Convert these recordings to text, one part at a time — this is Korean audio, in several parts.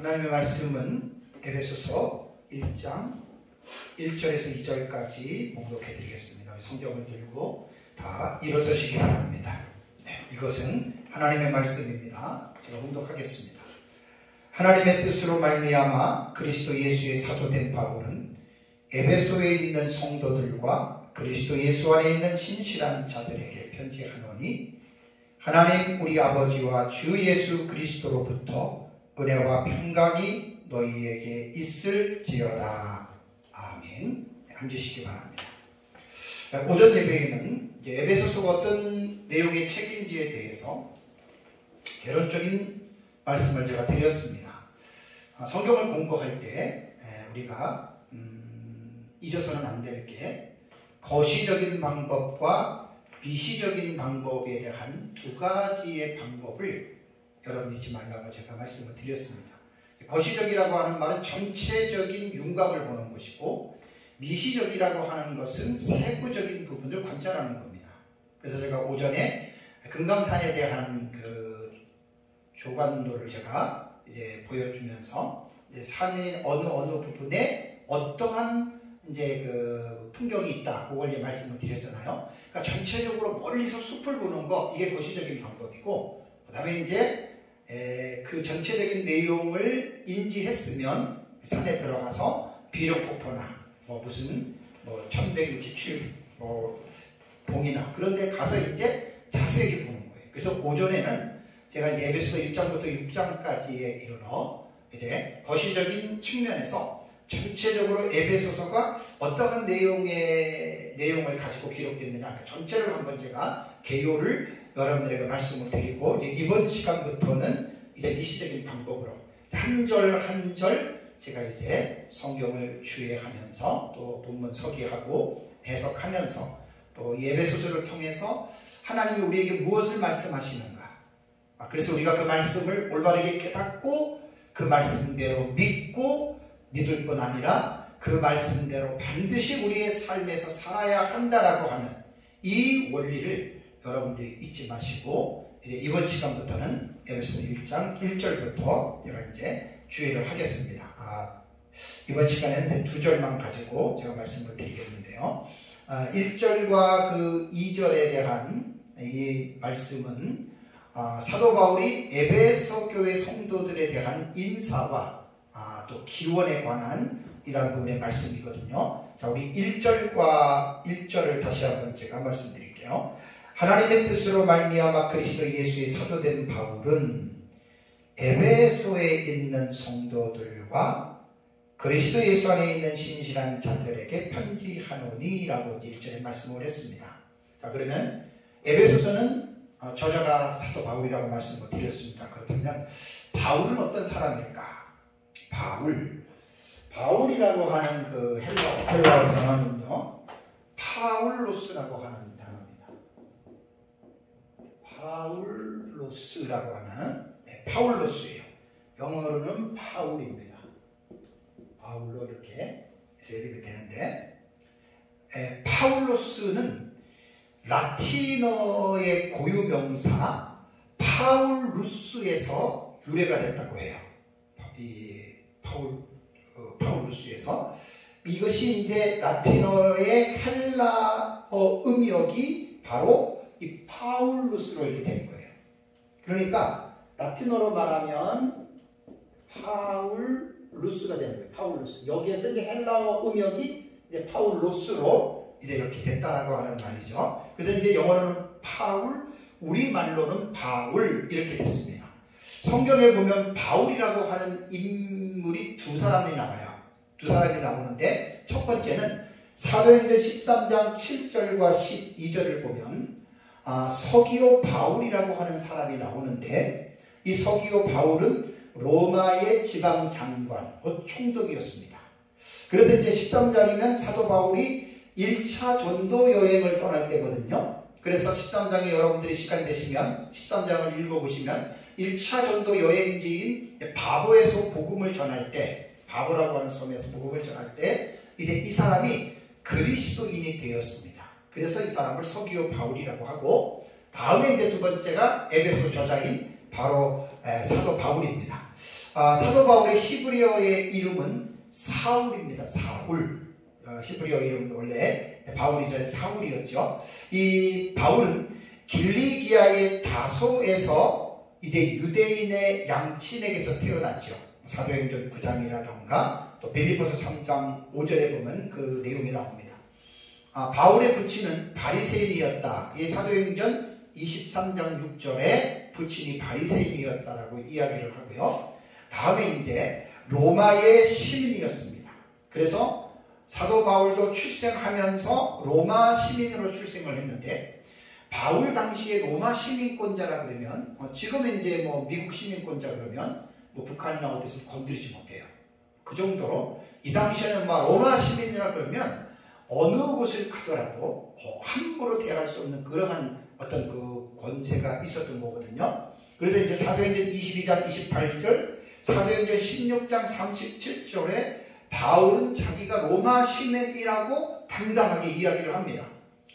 하나님의 말씀은 에베소서 1장 1절에서 2절까지 봉독해 드리겠습니다. 성경을 들고 다 일어서시기 바랍니다. 네, 이것은 하나님의 말씀입니다. 제가 봉독하겠습니다. 하나님의 뜻으로 말미암아 그리스도 예수의 사도된 바울은 에베소에 있는 성도들과 그리스도 예수 안에 있는 신실한 자들에게 편지하노니, 하나님 우리 아버지와 주 예수 그리스도로부터 은혜와 평강이 너희에게 있을지어다. 아멘. 앉으시기 바랍니다. 오전 예배에는 에베소서가 어떤 내용의 책인지에 대해서 개론적인 말씀을 제가 드렸습니다. 성경을 공부할 때 우리가 잊어서는 안 될 게 거시적인 방법과 비시적인 방법에 대한 두 가지의 방법을 여러분 잊지 말라고 제가 말씀을 드렸습니다. 거시적이라고 하는 말은 전체적인 윤곽을 보는 것이고, 미시적이라고 하는 것은 세부적인 부분을 관찰하는 겁니다. 그래서 제가 오전에 금강산에 대한 그 조관도를 제가 이제 보여주면서 이제 산의 어느 부분에 어떠한 이제 그 풍경이 있다, 그걸 이제 말씀을 드렸잖아요. 그러니까 전체적으로 멀리서 숲을 보는 거, 이게 거시적인 방법이고, 그 다음에 이제 그 전체적인 내용을 인지했으면 산에 들어가서 비룡폭포나 무슨 1167 봉이나 그런 데 가서 이제 자세히 보는 거예요. 그래서 오전에는 제가 에베소서 1장부터 6장까지에 이르러 이제 거시적인 측면에서 전체적으로 에베소서가 어떠한 내용을 가지고 기록됐느냐, 전체를 한번 제가 개요를 여러분들에게 말씀을 드리고, 이제 이번 시간부터는 이제 미시적인 방법으로 한 절 한 절 제가 이제 성경을 주의하면서 또 본문 서기하고 해석하면서 또 에베소서를 통해서 하나님이 우리에게 무엇을 말씀하시는가, 그래서 우리가 그 말씀을 올바르게 깨닫고 그 말씀대로 믿고 믿을 뿐 아니라 그 말씀대로 반드시 우리의 삶에서 살아야 한다라고 하는 이 원리를 여러분들이 잊지 마시고, 이제 이번 시간부터는 에베소서 1장 1절부터 제가 이제 주의를 하겠습니다. 이번 시간에는 두 절만 가지고 제가 말씀을 드리겠는데요. 1절과 그 2절에 대한 이 말씀은 사도 바울이 에베소 교회 성도들에 대한 인사와 또 기원에 관한 이러한 부분의 말씀이거든요. 자, 우리 1절을 다시 한번 제가 말씀드릴게요. 하나님의 뜻으로 말미암아 그리스도 예수의 사도된 바울은 에베소에 있는 성도들과 그리스도 예수 안에 있는 신실한 자들에게 편지하노니 라고 1절에 말씀을 했습니다. 자, 그러면 에베소서는 저자가 사도 바울이라고 말씀을 드렸습니다. 그렇다면 바울은 어떤 사람일까? 바울이라고 하는 그 헬라어 단어는요, 파울로스라고 하는 단어입니다. 파울로스라고 하는, 파울로스예요. 영어로는 파울입니다. 파울로 이렇게 세립이 되는데, 파울로스는 라틴어의 고유명사 파울루스에서 유래가 됐다고 해요. 이 파울루스에서, 이것이 이제 라틴어의 헬라어 음역이 바로 이 파울루스로 이렇게 된 거예요. 그러니까 라틴어로 말하면 파울루스가 되는 거예요. 파울루스. 여기에서 이제 헬라어 음역이 이제 파울로스로 이제 이렇게 됐다라고 하는 말이죠. 그래서 이제 영어로는 파울, 우리말로는 바울 이렇게 됐습니다. 성경에 보면 바울이라고 하는 인물이 두 사람이 나와요. 두 사람이 나오는데, 첫 번째는 사도행전 13장 7절과 12절을 보면 서기오 바울이라고 하는 사람이 나오는데, 이 서기오 바울은 로마의 지방 장관, 곧 총독이었습니다. 그래서 이제 13장이면 사도 바울이 1차 전도 여행을 떠날 때거든요. 그래서 13장에 여러분들이 시간 되시면 13장을 읽어보시면 1차 전도 여행지인 바보에서 복음을 전할 때, 바보라고 하는 섬에서 복음을 전할 때 이제 이 사람이 그리스도인이 되었습니다. 그래서 이 사람을 서기오 바울이라고 하고, 다음에 이제 두 번째가 에베소 저자인 바로 사도 바울입니다. 사도 바울의 히브리어의 이름은 사울입니다. 사울. 히브리어 이름도 원래 바울이 전에 사울이었죠. 이 바울은 길리기아의 다소에서 이제 유대인의 양친에게서 태어났죠. 사도행전 9장이라던가 또 빌립보서 3장 5절에 보면 그 내용이 나옵니다. 바울의 부친은 바리새인이었다. 이 사도행전 23장 6절에 부친이 바리새인이었다라고 이야기를 하고요. 다음에 이제 로마의 시민이었습니다. 그래서 사도 바울도 출생하면서 로마 시민으로 출생을 했는데, 바울 당시에 로마 시민권자라 그러면 지금은 이제 뭐 미국 시민권자 그러면 뭐 북한이나 어디서 건드리지 못해요. 그 정도로 이 당시에는 막 로마 시민이라 그러면 어느 곳을 가더라도 함부로 대할 수 없는 그러한 어떤 그 권세가 있었던 거거든요. 그래서 이제 사도행전 22장 28절, 사도행전 16장 37절에 바울은 자기가 로마 시민이라고 당당하게 이야기를 합니다.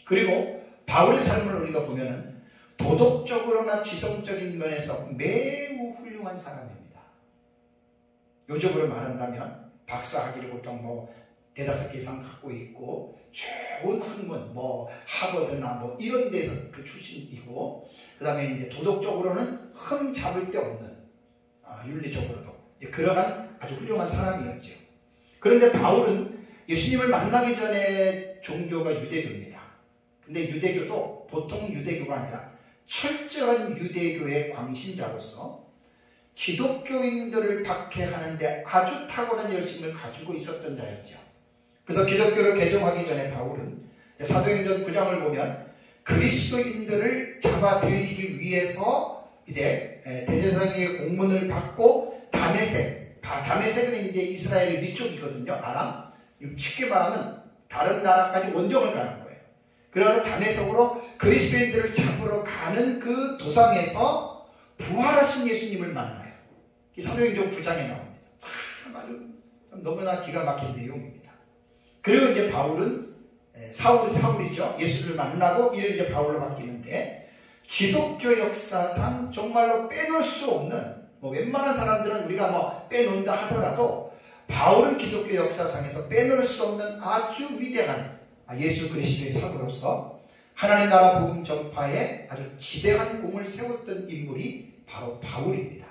그리고 바울의 삶을 우리가 보면은 도덕적으로나 지성적인 면에서 매우 훌륭한 사람입니다. 요즘으로 말한다면 박사학위를 보통 뭐 4-5개 이상 갖고 있고 좋은 학문 뭐 하버드나 뭐 이런 데서 그 출신이고, 그 다음에 이제 도덕적으로는 흠 잡을 데 없는 윤리적으로도 이제 그러한 아주 훌륭한 사람이었죠. 그런데 바울은 예수님을 만나기 전에 종교가 유대교입니다. 근데 유대교도 보통 유대교가 아니라 철저한 유대교의 광신자로서 기독교인들을 박해하는데 아주 탁월한 열심을 가지고 있었던 자였죠. 그래서 기독교를 개종하기 전에 바울은 사도행전 9장을 보면 그리스도인들을 잡아들이기 위해서 이제 대제사장의 공문을 받고 다메섹은 이제 이스라엘의 위쪽이거든요. 아람. 쉽게 말하면 다른 나라까지 원정을 가는 거예요. 그래서 다메섹으로 그리스도인들을 잡으러 가는 그 도상에서 부활하신 예수님을 만나요. 이 사도행전 9장에 나옵니다. 아주 너무나 기가 막힌 내용입니다. 그리고 이제 바울은 사울이죠. 예수를 만나고 이를 이제 바울로 바뀌는데, 기독교 역사상 정말로 빼놓을 수 없는, 뭐 웬만한 사람들은 우리가 뭐 빼놓는다 하더라도 바울은 기독교 역사상에서 빼놓을 수 없는 아주 위대한 예수 그리스도의 사도로서 하나님 나라 복음 전파에 아주 지대한 공을 세웠던 인물이 바로 바울입니다.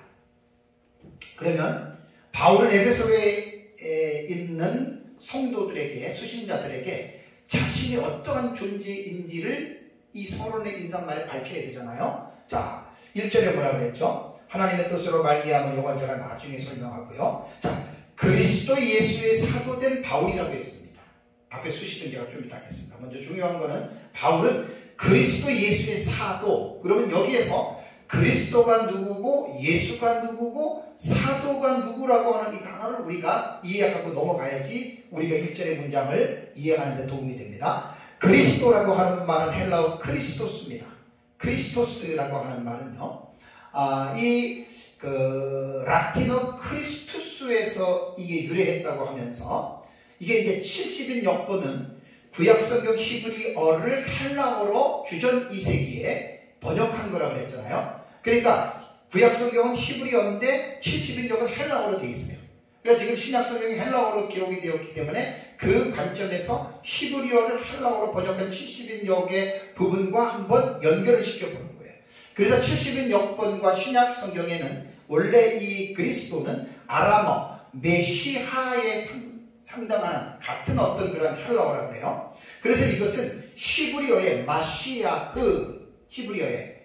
그러면 바울은 에베소에 있는 성도들에게, 수신자들에게 자신이 어떠한 존재인지를 이 서론의 인사말에 밝혀야 되잖아요. 자, 1절에 뭐라 그랬죠? 하나님의 뜻으로 말미암은 요건 제가 나중에 설명하고요. 자, 그리스도 예수의 사도된 바울이라고 했습니다. 앞에 수식은 제가 좀 이따 하겠습니다. 먼저 중요한 거는 바울은 그리스도 예수의 사도. 그러면 여기에서 그리스도가 누구고 예수가 누구고 사도가 누구라고 하는 이 단어를 우리가 이해하고 넘어가야지 우리가 1절의 문장을 이해하는 데 도움이 됩니다. 그리스도라고 하는 말은 헬라어 크리스토스입니다. 크리스토스라고 하는 말은요, 라틴어 크리스투스에서 이게 유래했다고 하면서, 이게 이제 70인 역본은 구약성경 히브리어를 헬라어로 주전 2세기에 번역한 거라고 했잖아요. 그러니까 구약성경은 히브리어인데 70인역은 헬라어로 되어 있어요. 그러니까 지금 신약성경이 헬라어로 기록이 되었기 때문에 그 관점에서 히브리어를 헬라어로 번역한 70인역의 부분과 한번 연결을 시켜보는 거예요. 그래서 70인 역본과 신약 성경에는 원래 이 그리스도는 아람어, 메시하에 상당한 같은 어떤 그런 헬라어라고 해요. 그래서 이것은 히브리어의 마시아흐, 히브리어의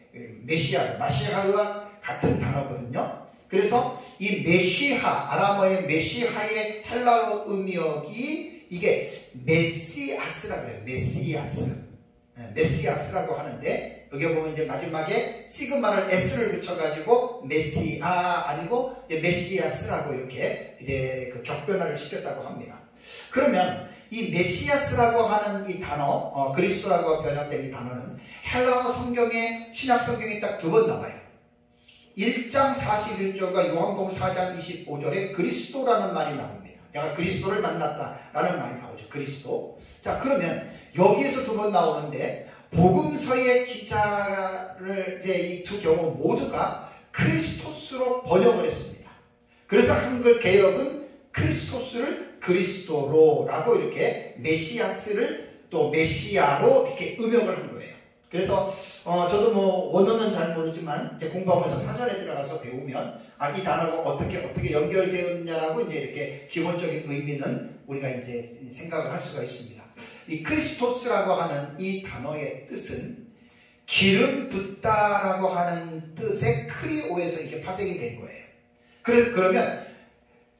마시아흐와 같은 단어거든요. 그래서 이 메시하, 아람어의 메시하의 헬라어 음역이 이게 메시아스라고 해요. 메시아스라고 하는데, 여기 보면 이제 마지막에 시그마를 S를 붙여가지고 메시아 아니고 이제 메시아스라고 이렇게 이제 그 격변화를 시켰다고 합니다. 그러면 이 메시아스라고 하는 이 단어, 그리스도라고 번역된 이 단어는 헬라어 성경에, 신약 성경에 딱 2번 나와요. 1장 41절과 요한복음 4장 25절에 그리스도라는 말이 나옵니다. 내가 그리스도를 만났다라는 말이 나오죠. 그리스도. 자, 그러면 여기에서 2번 나오는데, 복음서의 기자를 이제 이 두 경우 모두가 크리스토스로 번역을 했습니다. 그래서 한글 개역은 크리스토스를 그리스도로라고 이렇게 메시아스를 또 메시아로 이렇게 음역을 한 거예요. 그래서 저도 뭐 원어는 잘 모르지만 이제 공부하면서 사전에 들어가서 배우면 이 단어가 어떻게 연결되었냐라고 이제 이렇게 기본적인 의미는 우리가 이제 생각을 할 수가 있습니다. 이 크리스토스라고 하는 이 단어의 뜻은 기름 붓다라고 하는 뜻의 크리오에서 이렇게 파생이 된 거예요. 그러면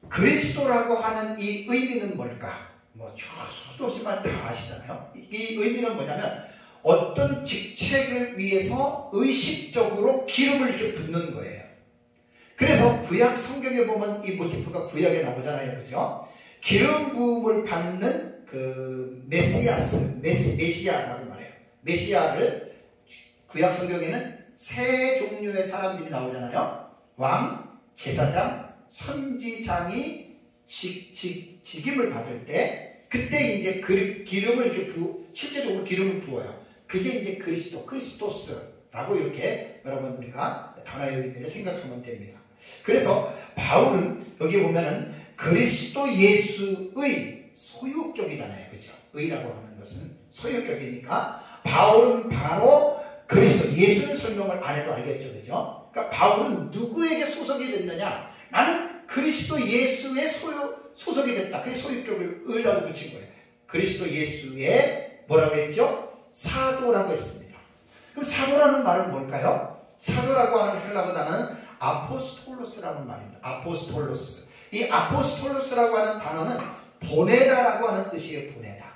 그리스도라고 하는 이 의미는 뭘까? 뭐 수도 없이 말 다 아시잖아요. 이 의미는 뭐냐면 어떤 직책을 위해서 의식적으로 기름을 이렇게 붓는 거예요. 그래서 구약 성경에 보면 이 모티프가 구약에 나오잖아요. 그죠? 기름 부음을 받는 그 메시아라고 말해요. 메시아를 구약 성경에는 세 종류의 사람들이 나오잖아요. 왕, 제사장, 선지장이 직임을 받을 때 그때 이제 기름을 이렇게 실제적으로 기름을 부어요. 그게 이제 크리스토스라고 이렇게 여러분 우리가 단어의 의미를 생각하면 됩니다. 그래서 바울은 여기 보면은 그리스도 예수의 소유격이잖아요. 그죠? 의라고 하는 것은 소유격이니까 바울은 바로 그리스도 예수는 설명을 안 해도 알겠죠. 그죠? 그러니까 바울은 누구에게 소속이 됐느냐? 나는 그리스도 예수의 소속이 됐다. 그게 소유격을 의라고 붙인 거예요. 그리스도 예수의 뭐라고 했죠? 사도라고 했습니다. 그럼 사도라는 말은 뭘까요? 사도라고 하는 헬라어 단어는 아포스톨로스라는 말입니다. 아포스톨로스. 이 아포스톨로스라고 하는 단어는 보내다라고 하는 뜻이에요. 보내다.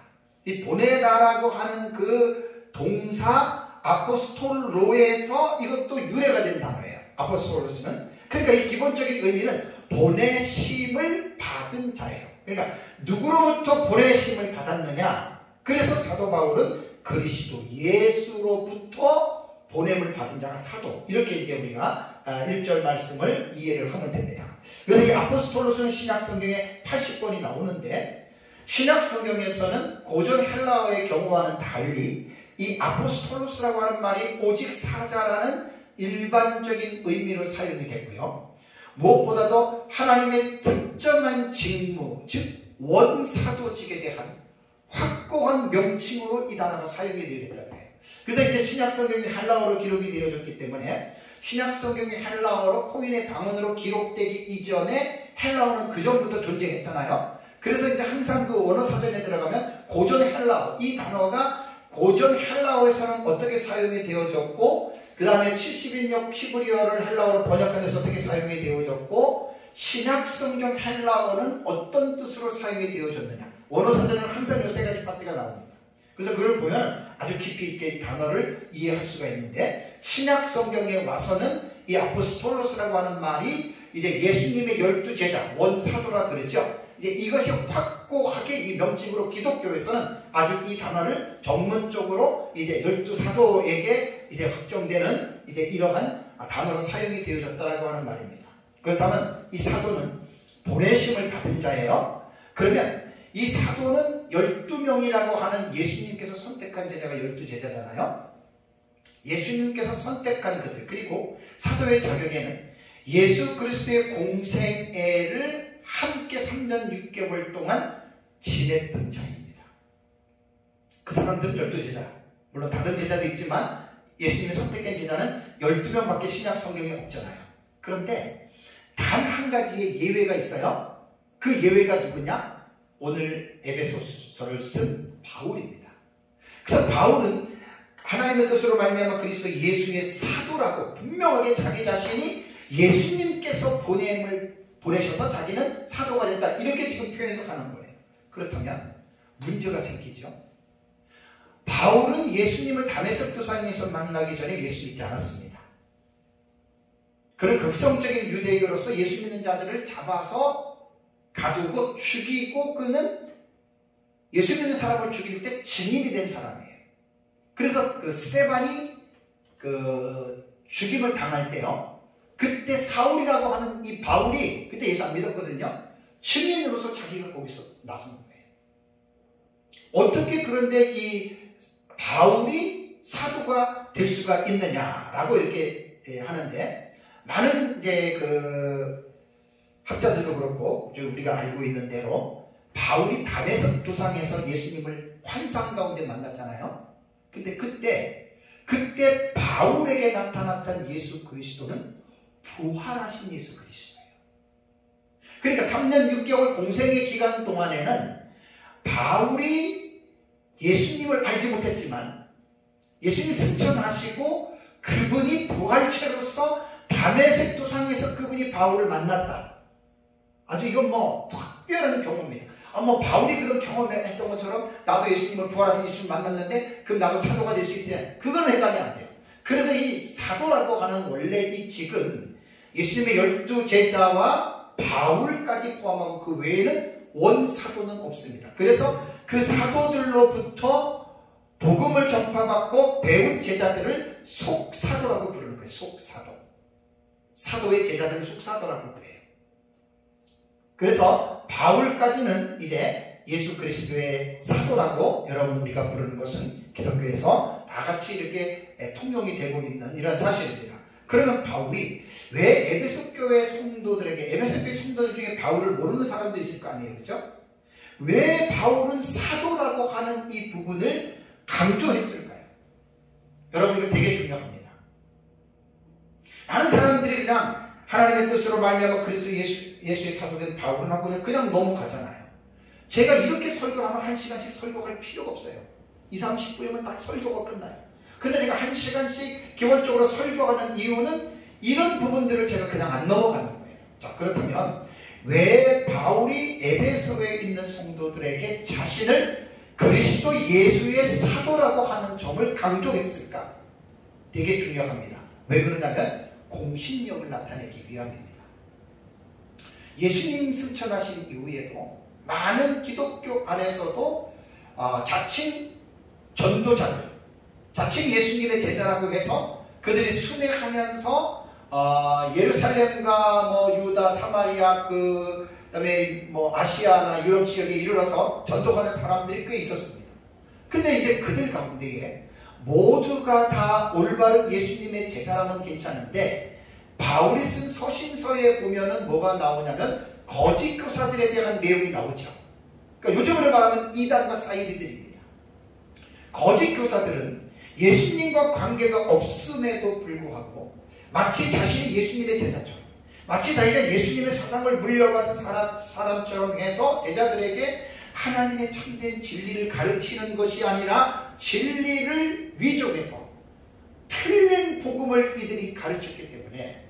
이 보내다라고 하는 그 동사 아포스톨로에서 이것도 유래가 된 단어예요. 아포스톨로스는. 그러니까 이 기본적인 의미는 보내심을 받은 자예요. 그러니까 누구로부터 보내심을 받았느냐? 그래서 사도 바울은 그리스도 예수로부터 보냄을 받은 자가 사도. 이렇게 이제 우리가 1절 말씀을 이해를 하면 됩니다. 그래서 이 아포스톨로스는 신약 성경에 80번이 나오는데 신약 성경에서는 고전 헬라어의 경우와는 달리 이 아포스톨로스라고 하는 말이 오직 사자라는 일반적인 의미로 사용이 되고요. 무엇보다도 하나님의 특정한 직무, 즉 원사도직에 대한 확고한 명칭으로 이 단어가 사용이 되어 있다고 해요. 그래서 이제 신약 성경이 헬라어로 기록이 되어졌기 때문에 신약 성경이 헬라어로 코인의 방언으로 기록되기 이전에 헬라어는 그 전부터 존재했잖아요. 그래서 이제 항상 그 원어 사전에 들어가면 고전 헬라어, 이 단어가 고전 헬라어에서는 어떻게 사용이 되어졌고 그 다음에 70인역 히브리어를 헬라어로 번역하면서 어떻게 사용이 되어졌고 신약 성경 헬라어는 어떤 뜻으로 사용이 되어졌느냐. 원어 사전에는 항상 이 세 가지 파트가 나옵니다. 그래서 그걸 보면 아주 깊이 있게 단어를 이해할 수가 있는데 신약 성경에 와서는 이 아포스톨로스라고 하는 말이 이제 예수님의 12제자, 원사도라 그러죠. 이제 이것이 확고하게 이 명칭으로 기독교에서는 아주 이 단어를 전문적으로 이제 12사도에게 이제 확정되는 이제 이러한 단어로 사용이 되어졌다라고 하는 말입니다. 그렇다면 이 사도는 보내심을 받은 자예요. 그러면 이 사도는 12명이라고 하는 예수님께서 선택한 제자가 12제자잖아요. 예수님께서 선택한 그들, 그리고 사도의 자격에는 예수 그리스도의 공생애를 함께 3년 6개월 동안 지냈던 자입니다. 그 사람들은 12제자. 물론 다른 제자도 있지만 예수님이 선택한 제자는 12명밖에 신약 성경에 없잖아요. 그런데 단 한 가지의 예외가 있어요. 그 예외가 누구냐? 오늘 에베소서를 쓴 바울입니다. 그래서 바울은 하나님의 뜻으로 말미암아 그리스도 예수의 사도라고 분명하게 자기 자신이 예수님께서 보내셔서 자기는 사도가 됐다. 이렇게 지금 표현을 하는 거예요. 그렇다면 문제가 생기죠. 바울은 예수님을 다메섹 도상에서 만나기 전에 예수 믿지 않았습니다. 그런 극성적인 유대교로서 예수 믿는 자들을 잡아서 가두고 죽이고 그는 예수 믿는 사람을 죽일 때 증인이 된 사람이에요. 그래서 그 스데반이 그 죽임을 당할 때요. 그때 사울이라고 하는 이 바울이 그때 예수 안 믿었거든요. 증인으로서 자기가 거기서 나선 거예요. 어떻게 그런데 이 바울이 사도가 될 수가 있느냐라고 이렇게 하는데 많은 이제 그 학자들도 그렇고 우리가 알고 있는 대로 바울이 다메섹 도상에서 예수님을 환상 가운데 만났잖아요. 근데 그때 바울에게 나타났던 예수 그리스도는 부활하신 예수 그리스도예요. 그러니까 3년 6개월 공생의 기간 동안에는 바울이 예수님을 알지 못했지만 예수님 승천하시고 그분이 부활체로서 다메섹 도상에서 그분이 바울을 만났다. 아주 이건 뭐 특별한 경험입니다. 바울이 그런 경험을 했던 것처럼 나도 예수님을 부활하신 예수님 만났는데 그럼 나도 사도가 될 수 있지. 그건 해당이 안 돼요. 그래서 이 사도라고 하는 원래 이 직은 예수님의 12제자와 바울까지 포함하고 그 외에는 원사도는 없습니다. 그래서 그 사도들로부터 복음을 전파받고 배운 제자들을 속사도라고 부르는 거예요. 속사도. 사도의 제자들을 속사도라고 그래요. 그래서 바울까지는 이제 예수 그리스도의 사도라고 여러분 우리가 부르는 것은 기독교에서 다 같이 이렇게 통용이 되고 있는 이런 사실입니다. 그러면 바울이 왜 에베소 교회 성도들에게, 에베소 교회 성도들 중에 바울을 모르는 사람도 있을 거 아니에요, 그죠? 왜 바울은 사도라고 하는 이 부분을 강조했을까요? 여러분 이거 되게 중요합니다. 많은 사람들이 그냥 하나님의 뜻으로 말미암아 그리스도 예수의 사도된 바울은 하고 그냥 넘어가잖아요. 제가 이렇게 설교를 하면 1시간씩 설교할 필요가 없어요. 20-30분이면 딱 설교가 끝나요. 근데 제가 1시간씩 기본적으로 설교하는 이유는 이런 부분들을 제가 그냥 안 넘어가는 거예요. 자, 그렇다면 왜 바울이 에베소에 있는 성도들에게 자신을 그리스도 예수의 사도라고 하는 점을 강조했을까? 되게 중요합니다. 왜 그러냐면 공신력을 나타내기 위함입니다. 예수님 승천하신 이후에도 많은 기독교 안에서도 자칭 전도자들, 자칭 예수님의 제자라고 해서 그들이 순회하면서 예루살렘과 뭐 유다, 사마리아, 그다음에 뭐 아시아나 유럽 지역에 이르러서 전도하는 사람들이 꽤 있었습니다. 근데 이제 그들 가운데에 모두가 다 올바른 예수님의 제자라면 괜찮은데 바울이 쓴 서신서에 보면은 뭐가 나오냐면 거짓 교사들에 대한 내용이 나오죠. 그러니까 요즘으로 말하면 이단과 사이비들입니다. 거짓 교사들은 예수님과 관계가 없음에도 불구하고 마치 자신이 예수님의 제자처럼, 마치 자기가 예수님의 사상을 물려받은 사람처럼 해서 제자들에게 하나님의 참된 진리를 가르치는 것이 아니라 진리를 위조해서 틀린 복음을 이들이 가르쳤기 때문에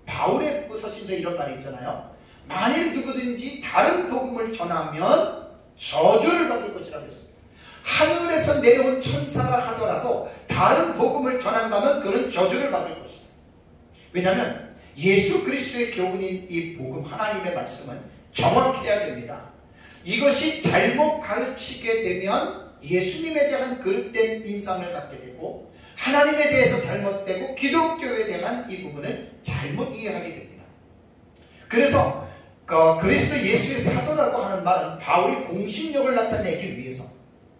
바울의 서신서에 이런 말이 있잖아요. 만일 누구든지 다른 복음을 전하면 저주를 받을 것이라고 했습니다. 하늘에서 내려온 천사라 하더라도 다른 복음을 전한다면 그는 저주를 받을 것이다. 왜냐하면 예수 그리스도의 교훈인 이 복음, 하나님의 말씀은 정확해야 됩니다. 이것이 잘못 가르치게 되면 예수님에 대한 그릇된 인상을 갖게 되고 하나님에 대해서 잘못되고 기독교에 대한 이 부분을 잘못 이해하게 됩니다. 그래서 그리스도 예수의 사도라고 하는 말은 바울이 공신력을 나타내기 위해서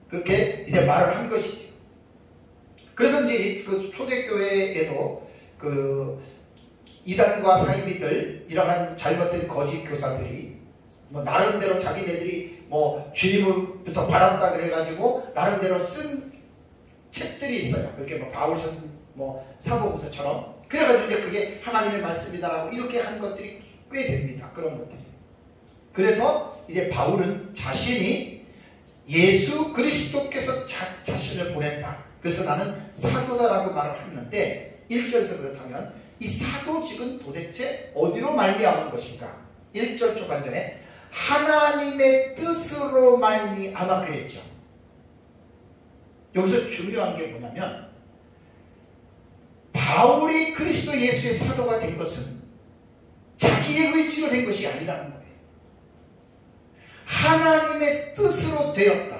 그렇게 이제 말을 한 것이죠. 그래서 이제 그 초대교회에도 그 이단과 사이비들, 이러한 잘못된 거짓 교사들이 뭐 나름대로 자기네들이 뭐 주님부터 받았다 그래가지고 나름대로 쓴 책들이 있어요. 그렇게 뭐 바울 뭐 사복음서처럼 그래가지고 이제 그게 하나님의 말씀이다라고 이렇게 한 것들이 꽤 됩니다. 그런 것들이. 그래서 이제 바울은 자신이 예수 그리스도께서 자신을 보냈다. 그래서 나는 사도다라고 말을 했는데 1절에서 그렇다면 이 사도직은 도대체 어디로 말미암은 것인가? 1절 초반전에 하나님의 뜻으로 말미암아 그랬죠. 여기서 중요한 게 뭐냐면 바울이 그리스도 예수의 사도가 된 것은 자기의 의지로 된 것이 아니라는 거예요. 하나님의 뜻으로 되었다.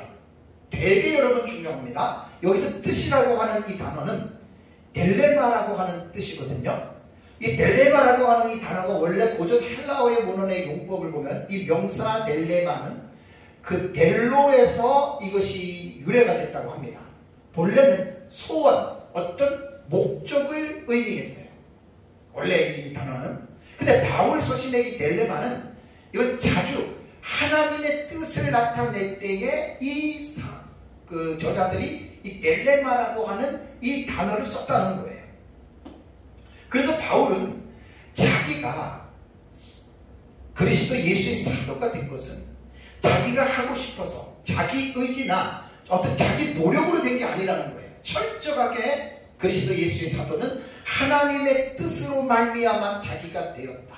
되게 여러분 중요합니다. 여기서 뜻이라고 하는 이 단어는 델레마라고 하는 뜻이거든요. 이 델레마라고 하는 이 단어가 원래 고전 헬라어의 원어의 용법을 보면 이 명사 델레마는 그 델로에서 이것이 유래가 됐다고 합니다. 본래는 소원, 어떤 목적을 의미했어요. 원래 이 단어는. 근데 바울 서신의 이 델레마는 이건 자주 하나님의 뜻을 나타낼 때에 그 저자들이 이 델레마라고 하는 이 단어를 썼다는 거예요. 그래서 바울은 자기가 그리스도 예수의 사도가 된 것은 자기가 하고 싶어서 자기 의지나 어떤 자기 노력으로 된 게 아니라는 거예요. 철저하게 그리스도 예수의 사도는 하나님의 뜻으로 말미암아 자기가 되었다.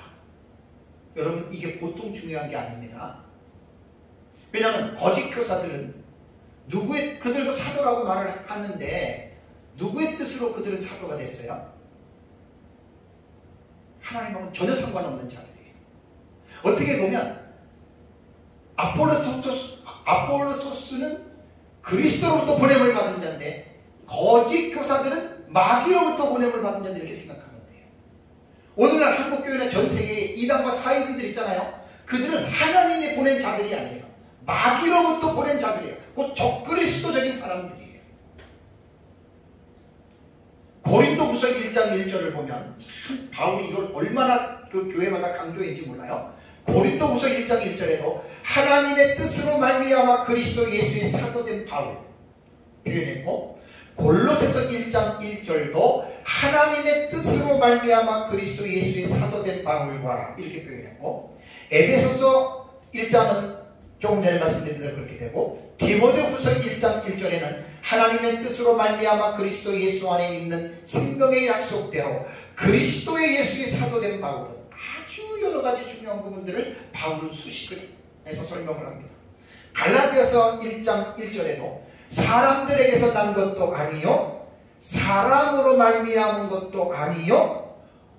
여러분, 이게 보통 중요한 게 아닙니다. 왜냐하면 거짓 교사들은 그들도 사도라고 말을 하는데 누구의 뜻으로 그들은 사도가 됐어요? 하나님하고는 전혀 상관없는 자들이에요. 어떻게 보면 아폴로토스는 그리스도로부터 보냄을 받은 자인데 거짓 교사들은 마귀로부터 보냄을 받은 자들, 이렇게 생각하면 돼요. 오늘날 한국교회나 전세계의 이단과 사이비들 있잖아요. 그들은 하나님이 보낸 자들이 아니에요. 마귀로부터 보낸 자들이에요. 곧 적그리스도적인 사람들이에요. 고린도후서 1장 1절을 보면 참 바울이 이걸 얼마나 그 교회마다 강조했는지 몰라요. 고린도후서 1장 1절에도 하나님의 뜻으로 말미암아 그리스도 예수의 사도된 바울 표현했고, 골로새서 1장 1절도 하나님의 뜻으로 말미암아 그리스도 예수의 사도된 바울과 이렇게 표현했고, 에베소서 1장은 조금 전에 말씀드린 대로 그렇게 되고, 디모데후서 1장 1절에는 하나님의 뜻으로 말미암아 그리스도 예수 안에 있는 생명의 약속대로 그리스도의 예수의 사도된 바울은 아주 여러 가지 중요한 부분들을 바울은 수식을 해서 설명을 합니다. 갈라디아서 1장 1절에도 사람들에게서 난 것도 아니요 사람으로 말미암은 것도 아니요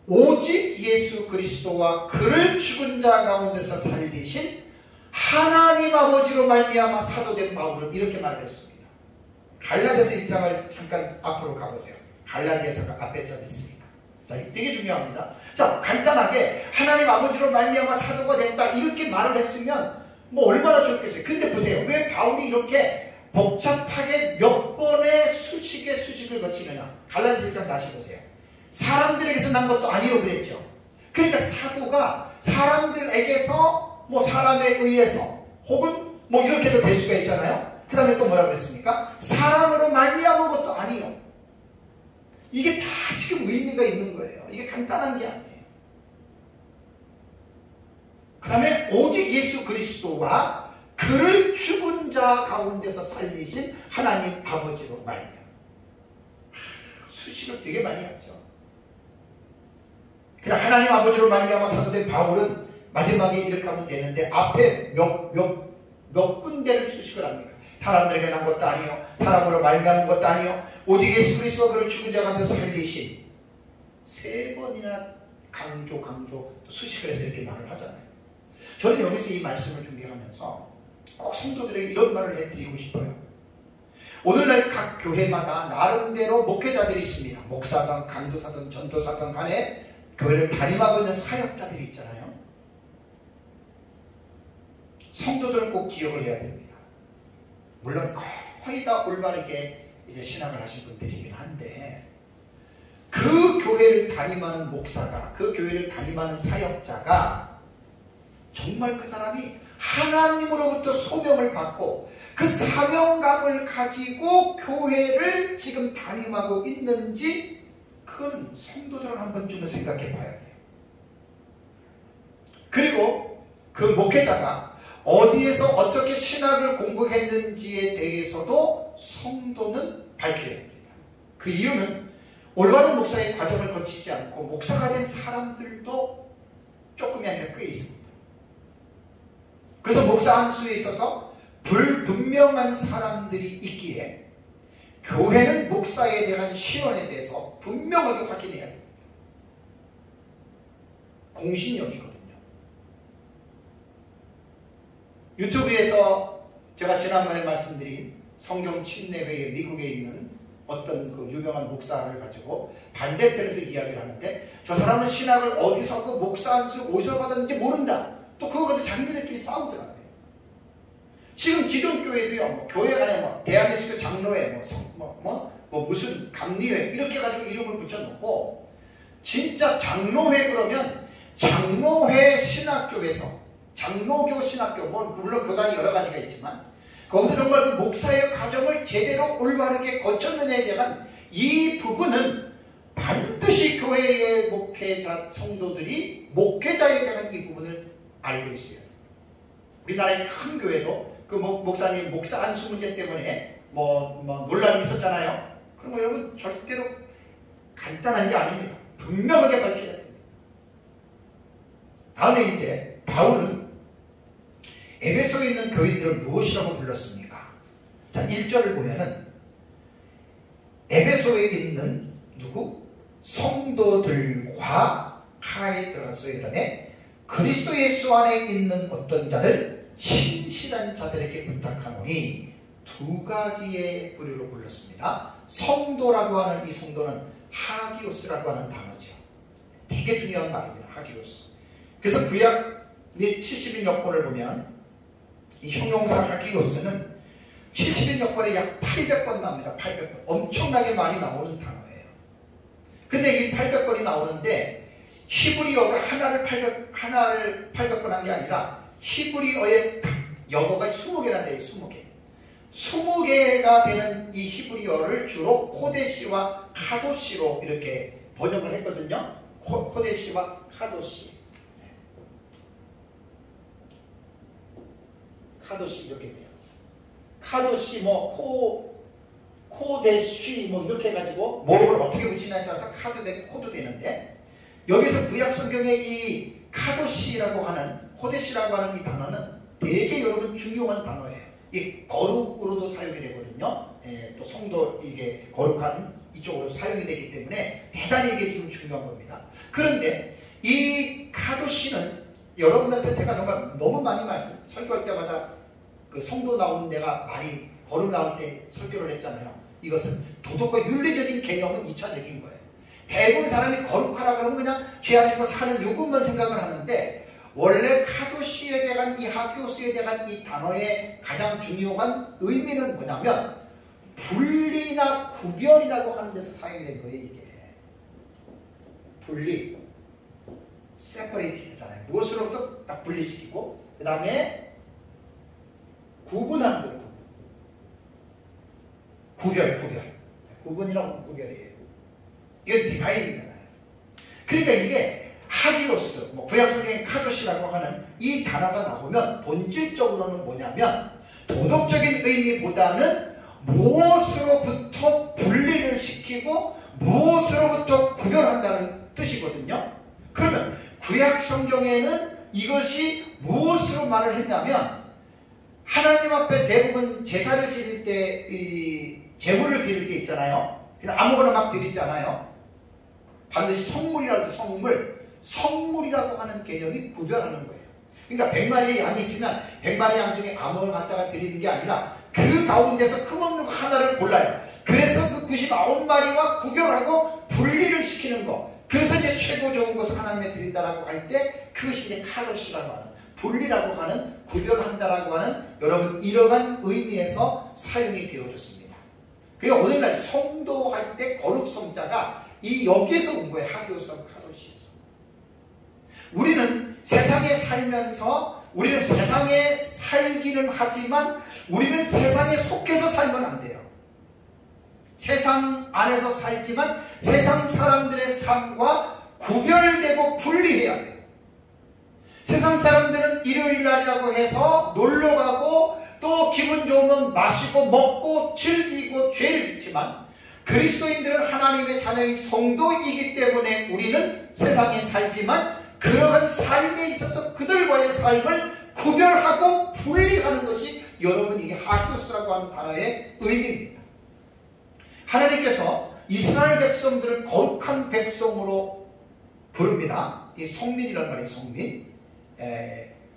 오직 예수 그리스도와 그를 죽은 자 가운데서 살리신 하나님 아버지로 말미암아 사도된 바울은 이렇게 말을 했습니다. 갈라디아서 1장을 잠깐 앞으로 가보세요. 갈라디아서가 앞에 좀 있습니다. 자, 되게 중요합니다. 자, 간단하게 하나님 아버지로 말미암아 사도가 됐다 이렇게 말을 했으면 뭐 얼마나 좋겠어요. 근데 보세요. 왜 바울이 이렇게 복잡하게 몇 번의 수식을 거치느냐. 갈라디아서 1장 다시 보세요. 사람들에게서 난 것도 아니요 그랬죠. 그러니까 사도가 사람들에게서 뭐 사람에 의해서 혹은 뭐 이렇게도 될 수가 있잖아요. 그 다음에 또 뭐라 그랬습니까? 사람으로 말미암은 것도 아니요. 이게 다 지금 의미가 있는 거예요. 이게 간단한 게 아니에요. 그 다음에 오직 예수 그리스도와 그를 죽은 자 가운데서 살리신 하나님 아버지로 말미암아. 수식을 되게 많이 하죠. 그냥 하나님 아버지로 말미암아 사도된 바울은 마지막에 이렇게 하면 되는데 앞에 몇 군데를 수식을 합니까? 사람들에게 난 것도 아니요 사람으로 말미암은 것도 아니요 오직 예수 그리스도와 그를 죽은 자 가운데서 살리신, 3번이나 강조 또 수식을 해서 이렇게 말을 하잖아요. 저는 여기서 이 말씀을 준비하면서 꼭 성도들에게 이런 말을 해드리고 싶어요. 오늘날 각 교회마다 나름대로 목회자들이 있습니다. 목사든 강도사든 전도사든 간에 교회를 담임하고 있는 사역자들이 있잖아요. 성도들은 꼭 기억을 해야 됩니다. 물론 거의 다 올바르게 이제 신앙을 하신 분들이긴 한데, 그 교회를 담임하는 목사가, 그 교회를 담임하는 사역자가 정말 그 사람이 하나님으로부터 소명을 받고 그 사명감을 가지고 교회를 지금 담임하고 있는지, 그건 성도들은 한 번쯤은 생각해 봐야 돼요. 그리고 그 목회자가 어디에서 어떻게 신학을 공부했는지에 대해서도 성도는 밝혀야 됩니다. 그 이유는 올바른 목사의 과정을 거치지 않고 목사가 된 사람들도 조금이 아니라 꽤 있습니다. 그래서 목사 안수에 있어서 불분명한 사람들이 있기에 교회는 목사에 대한 신원에 대해서 분명하게 확인해야 됩니다. 공신력이거든요. 유튜브에서 제가 지난번에 말씀드린 성경 침례회에 미국에 있는 어떤 그 유명한 목사를 가지고 반대편에서 이야기를 하는데, 저 사람은 신학을 어디서 그 목사 안수 어디서 받았는지 모른다. 또 그거 가지고 자기네들끼리 싸우더라고요. 지금 기독교회도요, 뭐 교회 안에 뭐 대한예수교 장로회, 무슨 감리회 이렇게 가지고 이름을 붙여놓고 진짜 장로회 그러면 장로회 신학교에서 장로교 신학교, 물론 교단이 여러 가지가 있지만 거기서 정말 그 목사의 과정을 제대로 올바르게 거쳤느냐에 대한 이 부분은 반드시 교회의 목회자 성도들이 목회자에 대한 이 부분을 알고 있어요. 우리나라의 큰 교회도 그 목사님 목사 안수 문제 때문에 논란이 있었잖아요. 그런 거 여러분 절대로 간단한 게 아닙니다. 분명하게 밝혀야 됩니다. 다음에 이제 바울은 에베소에 있는 교인들을 무엇이라고 불렀습니까? 자, 1절을 보면은 에베소에 있는 누구? 성도들과 하에 들어갔어요. 그 다음에 그리스도 예수 안에 있는 어떤 자들, 신실한 자들에게 부탁하노니 두 가지의 부류로 불렀습니다. 성도라고 하는 이 성도는 하기오스라고 하는 단어죠. 되게 중요한 말입니다. 하기오스. 그래서 구약 및 70인 여권을 보면 이 형용사 하기오스는 70인 여권에 약 800번 나옵니다. 800번. 엄청나게 많이 나오는 단어예요. 근데 이 800번이 나오는데 히브리어가 하나를 800번 한 게 아니라 히브리어의 영어가 20개나 돼요. 20개. 20개가 되는 이 히브리어를 주로 코데시와 카도시로 이렇게 번역을 했거든요. 코데시와 카도시. 카도시 이렇게 돼요. 카도시 코데시 이렇게 해가지고 뭐를 어떻게 붙이냐에 따라서 카도 되고 코도 되는데 여기서 구약 성경에 이 카도시라고 하는 코데시라고 하는 이 단어는 되게 여러분 중요한 단어예요. 이 거룩으로도 사용이 되거든요. 또 성도 이게 거룩한 이쪽으로 사용이 되기 때문에 대단히 이게 지금 중요한 겁니다. 그런데 이 카도시는 여러분들한테 제가 정말 너무 많이 설교할 때마다 그 성도 나오는 데가 많이 거룩 나올 때 설교를 했잖아요. 이것은 도덕과 윤리적인 개념은 2차적인 거예요. 대부분 사람이 거룩하라 그러면 그냥 죄 안 지고 사는 요것만 생각을 하는데 원래 카도시에 대한 이 하기오스에 대한 이 단어의 가장 중요한 의미는 뭐냐면 분리나 구별이라고 하는 데서 사용이 된 거예요. 이게 분리, separated잖아요. 무엇으로부터 딱 분리시키고 그 다음에 구분하는 거예요. 구분이라고 구별이에요. 이건 디바인이잖아요. 그러니까 이게 하기오스, 구약 성경의 카도시라고 하는 이 단어가 나오면 본질적으로는 뭐냐면 도덕적인 의미보다는 무엇으로부터 분리를 시키고 무엇으로부터 구별한다는 뜻이거든요. 그러면 구약 성경에는 이것이 무엇으로 말을 했냐면 하나님 앞에 대부분 제사를 지낼 때 이 제물을 드릴 때 있잖아요. 그냥 아무거나 막 드리지 않아요. 반드시 성물이라도 성물이라고 하는 개념이 구별하는 거예요. 그러니까 100마리 양이 있으면 100마리 양 중에 아무거나 갖다가 드리는 게 아니라 그 가운데서 흠없는 거 하나를 골라요. 그래서 그 99마리와 구별하고 분리를 시키는 거. 그래서 이제 최고 좋은 것을 하나님께 드린다라고 할 때 그것이 이제 카도시라고 하는 분리라고 하는 구별한다라고 하는 여러분 이러한 의미에서 사용이 되어졌습니다. 그리고 오늘날 성도할 때 거룩성자가 이 여기에서 온 거예요. 하기오스하고 카도시에서. 우리는 세상에 살면서 우리는 세상에 살기는 하지만 우리는 세상에 속해서 살면 안 돼요. 세상 안에서 살지만 세상 사람들의 삶과 구별되고 분리해야 돼요. 세상 사람들은 일요일 날이라고 해서 놀러가고 또 기분 좋으면 마시고 먹고 즐기고 죄를 짓지만 그리스도인들은 하나님의 자녀인 성도이기 때문에 우리는 세상에 살지만 그러한 삶에 있어서 그들과의 삶을 구별하고 분리하는 것이 여러분 이게 하기오스라고 하는 단어의 의미입니다. 하나님께서 이스라엘 백성들을 거룩한 백성으로 부릅니다. 이 성민이라는 말이에요. 성민.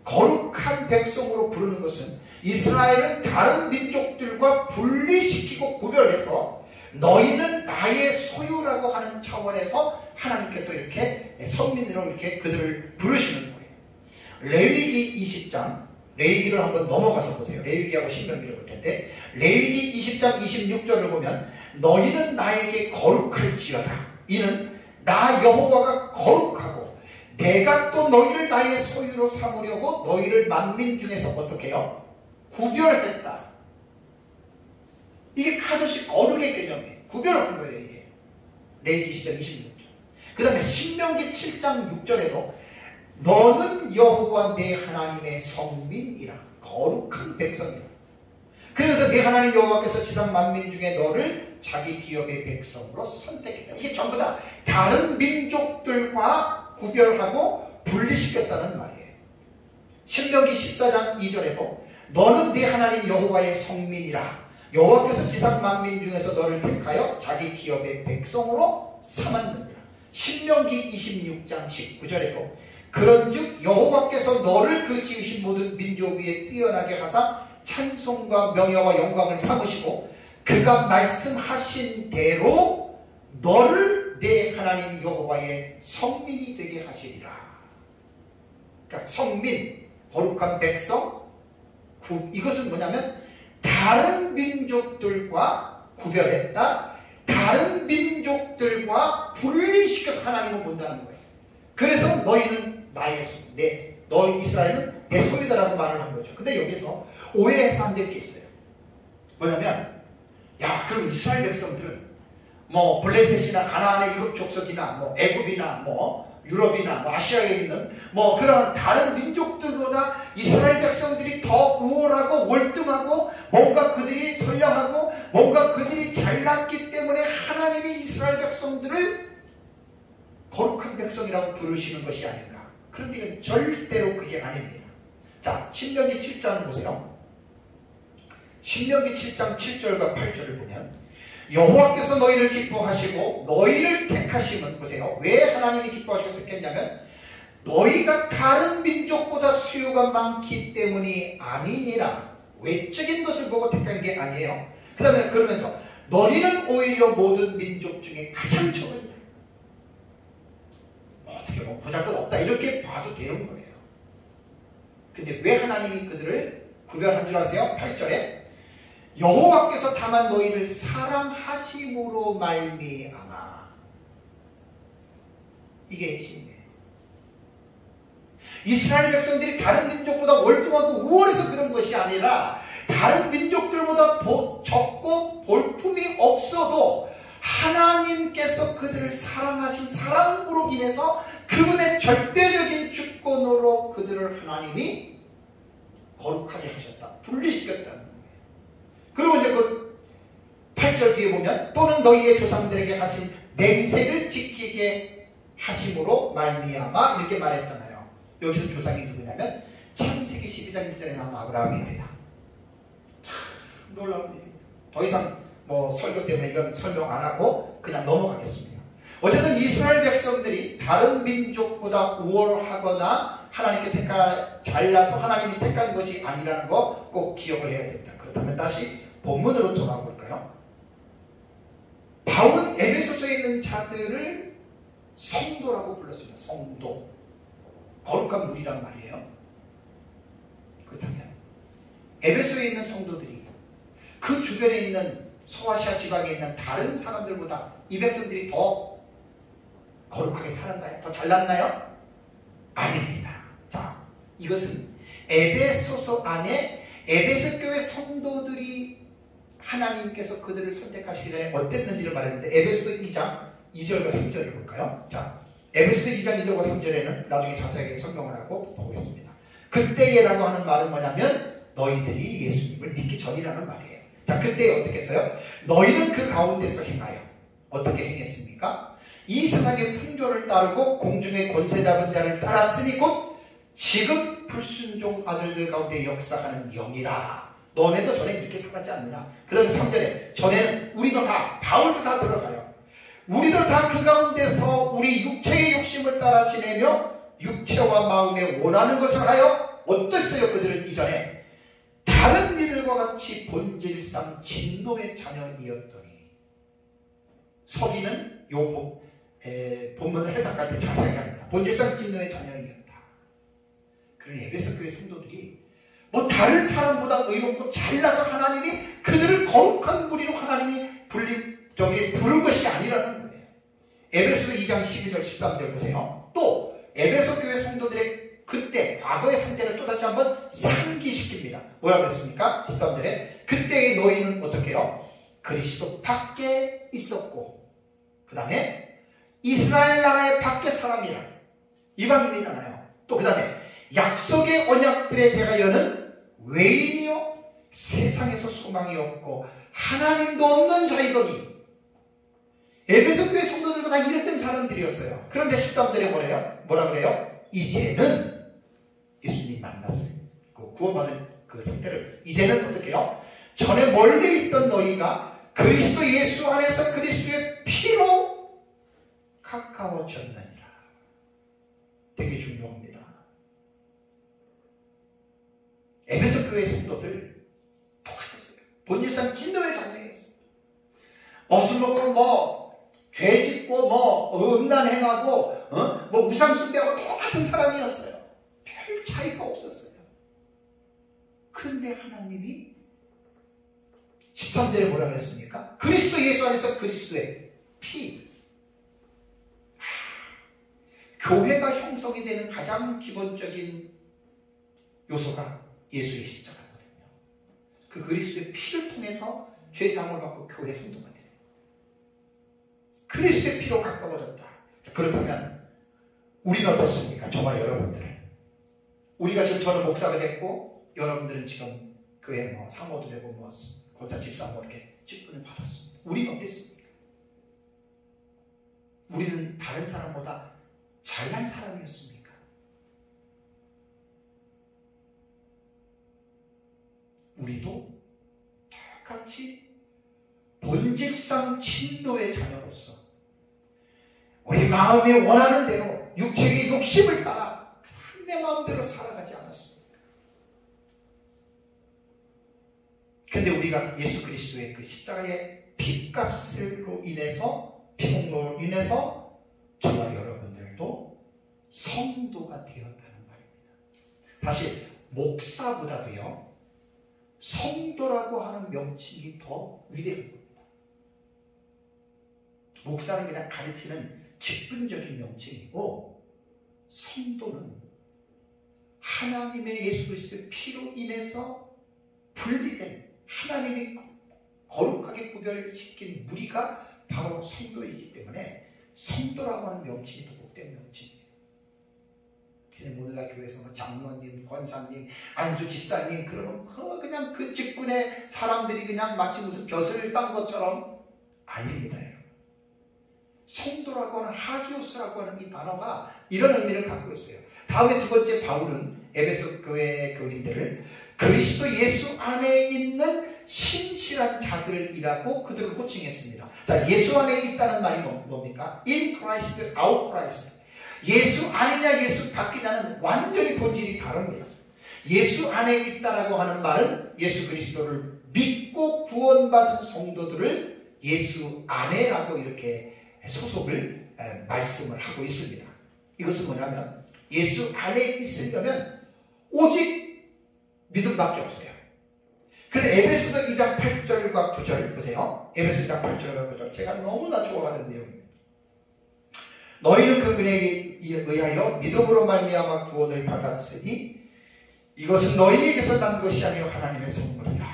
거룩한 백성으로 부르는 것은 이스라엘은 다른 민족들과 분리시키고 구별해서 너희는 나의 소유라고 하는 차원에서 하나님께서 이렇게 성민으로 이렇게 그들을 부르시는 거예요. 레위기 20장, 레위기를 한번 넘어가서 보세요. 레위기하고 신명기를 볼 텐데 레위기 20장 26절을 보면 너희는 나에게 거룩할지어다. 이는 나 여호와가 거룩하고 내가 또 너희를 나의 소유로 삼으려고 너희를 만민 중에서 어떻게 해요? 구별했다. 이게 카도시 거룩의 개념이에요. 구별한 거예요, 이게. 레위기 20장 26절. 그 다음에 신명기 7장 6절에도 너는 여호와 내 하나님의 성민이라. 거룩한 백성이라. 그래서 내 하나님 여호와께서 지상 만민 중에 너를 자기 기업의 백성으로 선택했다. 이게 전부 다 다른 민족들과 구별하고 분리시켰다는 말이에요. 신명기 14장 2절에도 너는 네 하나님 여호와의 성민이라. 여호와께서 지상 만민 중에서 너를 택하여 자기 기업의 백성으로 삼았느니라. 신명기 26장 19절에도 그런즉 여호와께서 너를 그 지으신 모든 민족 위에 뛰어나게 하사 찬송과 명예와 영광을 삼으시고 그가 말씀하신 대로 너를 내 하나님 여호와의 성민이 되게 하시리라. 그러니까 성민, 거룩한 백성, 이것은 뭐냐면 다른 민족들과 구별했다. 다른 민족들과 분리시켜서 하나님을 본다는 거예요. 그래서 너희는 나의 너희 이스라엘은 내 소유다라고 말을 한 거죠. 근데 여기서 오해해서 안 될 게 있어요. 뭐냐면 야, 그럼 이스라엘 백성들은 뭐 블레셋이나 가나안의 유럽 족속이나 뭐 애굽이나 뭐 유럽이나 뭐 아시아에 있는 뭐 그런 다른 민족들보다 이스라엘 백성들이 더 우월하고 월등하고 뭔가 그들이 선량하고 뭔가 그들이 잘났기 때문에 하나님이 이스라엘 백성들을 거룩한 백성이라고 부르시는 것이 아닌가. 그런데 이건 절대로 그게 아닙니다. 자, 신명기 7장 보세요. 신명기 7장 7절과 8절을 보면 여호와께서 너희를 기뻐하시고 너희를 택하심은 보세요. 왜 하나님이 기뻐하셨겠냐면 너희가 다른 민족보다 수요가 많기 때문이 아니니라. 외적인 것을 보고 택한 게 아니에요. 그 다음에 그러면서 너희는 오히려 모든 민족 중에 가장 적으니라. 어떻게 뭐 보잘것없다 이렇게 봐도 되는 거예요. 근데 왜 하나님이 그들을 구별한 줄 아세요? 8절에 여호와께서 다만 너희를 사랑하심으로 말미암아. 이게 핵심이에요. 이스라엘 백성들이 다른 민족보다 월등하고 우월해서 그런 것이 아니라 다른 민족들보다 적고 볼품이 없어도 하나님께서 그들을 사랑하신 사랑으로 인해서 그분의 절대적인 주권으로 그들을 하나님이 거룩하게 하셨다. 분리시켰다는 거예요. 그리고 이제 그 8절 뒤에 보면 또는 너희의 조상들에게 하신 맹세를 지키게 하심으로 말미암아 이렇게 말했잖아요. 여기서 조상이 누구냐면 창세기 12장 1절에 나온 아브라함입니다. 참 놀라운 일입니다. 더 이상 뭐 설교 때문에 이건 설명 안 하고 그냥 넘어가겠습니다. 어쨌든 이스라엘 백성들이 다른 민족보다 우월하거나 하나님께 잘나서 하나님이 택한 것이 아니라는 거 꼭 기억을 해야 됩니다. 그렇다면 다시 본문으로 돌아가 볼까요? 바울은 에베소서에 있는 자들을 성도라고 불렀습니다. 성도. 거룩한 무리란 말이에요. 그렇다면 에베소에 있는 성도들이 그 주변에 있는 소아시아 지방에 있는 다른 사람들보다 이 백성들이 더 거룩하게 살았나요? 더 잘났나요? 아닙니다. 자, 이것은 에베소서 안에 에베소 교회 성도들이 하나님께서 그들을 선택하시기 전에 어땠는지를 말했는데 에베소 2장 2절과 3절을 볼까요? 자, 에베소 2장 2절과 3절에는 나중에 자세하게 설명을 하고 보겠습니다. 그때에라고 하는 말은 뭐냐면 너희들이 예수님을 믿기 전이라는 말이에요. 자, 그때 어떻게 했어요? 너희는 그 가운데서 행하여 어떻게 행했습니까? 이 세상의 풍조를 따르고 공중의 권세 잡은 자를 따랐으니 곧 지금 불순종 아들들 가운데 역사하는 영이라. 너네도 전에 이렇게 살았지 않느냐. 그 다음에 3절에 전에는 우리도 다 바울도 다 들어가요. 우리도 다 그 가운데서 우리 육체의 욕심을 따라 지내며 육체와 마음에 원하는 것을 하여 어땠어요? 그들은 이전에 다른 이들과 같이 본질상 진노의 자녀이었더니. 서기는 요 본문을 해석할 때 자세하게 합니다. 본질상 진노의 자녀이었다. 그런 에베소 교회 성도들이 뭐 다른 사람보다 의롭고 잘나서 하나님이 그들을 거룩한 무리로 하나님이 부른 것이 아니라는 거예요. 에베소서 2장 12절 13절 보세요. 또 에베소 교회 성도들의 그때 과거의 상태를 또다시 한번 상기시킵니다. 뭐라고 그랬습니까? 13절에 그때의 너희는 어떻게 해요? 그리스도 밖에 있었고 그 다음에 이스라엘 나라의 밖에 사람이라 이방인이잖아요. 또 그 다음에 약속의 언약들에 대하여는 외인이요 세상에서 소망이 없고 하나님도 없는 자이더니 에베소 교회 성도들도 다 이랬던 사람들이었어요. 그런데 13절에 뭐라 그래요? 이제는 예수님 만났어요. 그 구원받은 그 상태를 이제는 어떻게 해요? 전에 멀리 있던 너희가 그리스도 예수 안에서 그리스도의 피로 가까워졌느니라. 되게 중요합니다. 에베소 교회 성도들 똑같았어요. 본질상 진노의 자녀였어요. 어슬로고 죄 짓고 음란 행하고 우상 숭배하고 똑같은 사람이었어요. 별 차이가 없었어요. 그런데 하나님이 13절에 뭐라 그랬습니까? 그리스도 예수 안에서 그리스도의 피. 교회가 형성이 되는 가장 기본적인 요소가 예수의 십자가거든요. 그 그리스도의 피를 통해서 죄사함을 받고 교회 성도가 돼요. 그리스도의 피로 가까워졌다. 그렇다면 우리는 어떻습니까? 저와 여러분들은. 우리가 지금 저는 목사가 됐고 여러분들은 지금 교회 사모도 되고 권사 집사 이렇게 직분을 받았습니다. 우리는 어땠습니까? 우리는 다른 사람보다 잘난 사람이었습니까? 우리도 똑같이 본질상 진노의 자녀로서 우리 마음이 원하는 대로 육체의 욕심을 따라 내 마음대로 살아가지 않았습니까? 근데 우리가 예수 그리스도의 그 십자가의 피값으로 인해서 피공로로 인해서 저와 여러분들도 성도가 되었다는 말입니다. 다시 목사보다도요 성도라고 하는 명칭이 더 위대한 겁니다. 목사는 그냥 가르치는 직분적인 명칭이고 성도는 하나님의 예수 그리스도의 피로 인해서 분리된 하나님이 거룩하게 구별시킨 무리가 바로 성도이기 때문에 성도라고 하는 명칭이 더 복된 명칭이에요. 그냥 오늘날 교회에서 장로님, 권사님, 안수 집사님 그러면 그냥 그 직분의 사람들이 그냥 마치 무슨 벼슬을 딴 것처럼 아닙니다. 성도라고 하는 하기오스라고 하는 이 단어가 이런 의미를 갖고 있어요. 다음에 두 번째 바울은 에베소 교회의 교인들을 그리스도 예수 안에 있는 신실한 자들이라고 그들을 호칭했습니다. 자, 예수 안에 있다는 말이 뭡니까? In Christ, out Christ. 예수 안이냐 예수 밖이냐는 완전히 본질이 다릅니다. 예수 안에 있다라고 하는 말은 예수 그리스도를 믿고 구원받은 성도들을 예수 안에라고 이렇게 소속을 말씀을 하고 있습니다. 이것은 뭐냐면 예수 안에 있으려면 오직 믿음밖에 없어요. 그래서 에베소서 2장 8절과 9절 보세요. 에베소 2장 8절과 9절 제가 너무나 좋아하는 내용입니다. 너희는 그 은혜에 의하여 믿음으로 말미암아 구원을 받았으니 이것은 너희에게서 난 것이 아니라 하나님의 선물이라.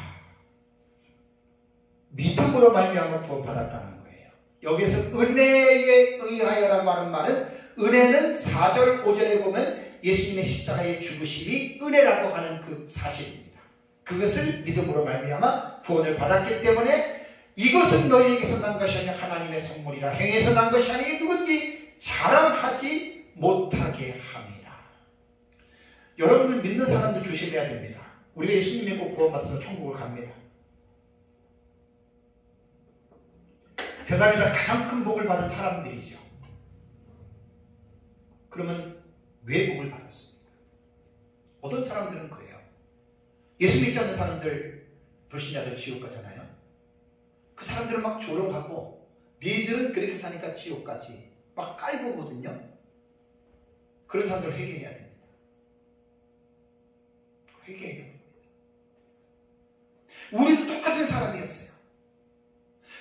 믿음으로 말미암아 구원받았다는 거예요. 여기서 은혜에 의하여라고 하는 말은 은혜는 4절 5절에 보면 예수님의 십자가의 죽으심이 은혜라고 하는 그 사실입니다. 그것을 믿음으로 말미암아 구원을 받았기 때문에 이것은 너희에게서 난 것이 아니라 하나님의 선물이라. 행해서 난 것이 아니니 누군지 자랑하지 못하게 함이라. 여러분들 믿는 사람들 조심해야 됩니다. 우리가 예수님 믿고 구원받아서 천국을 갑니다. 세상에서 가장 큰 복을 받은 사람들이죠. 그러면 왜 복을 받았습니까? 어떤 사람들은 그래요. 예수 믿지 않는 사람들, 불신자들 지옥 가잖아요. 그 사람들은 막 조롱하고 니들은 그렇게 사니까 지옥 가지 막 깔보거든요. 그런 사람들은 회개해야 됩니다. 회개해야 됩니다. 우리도 똑같은 사람이었어요.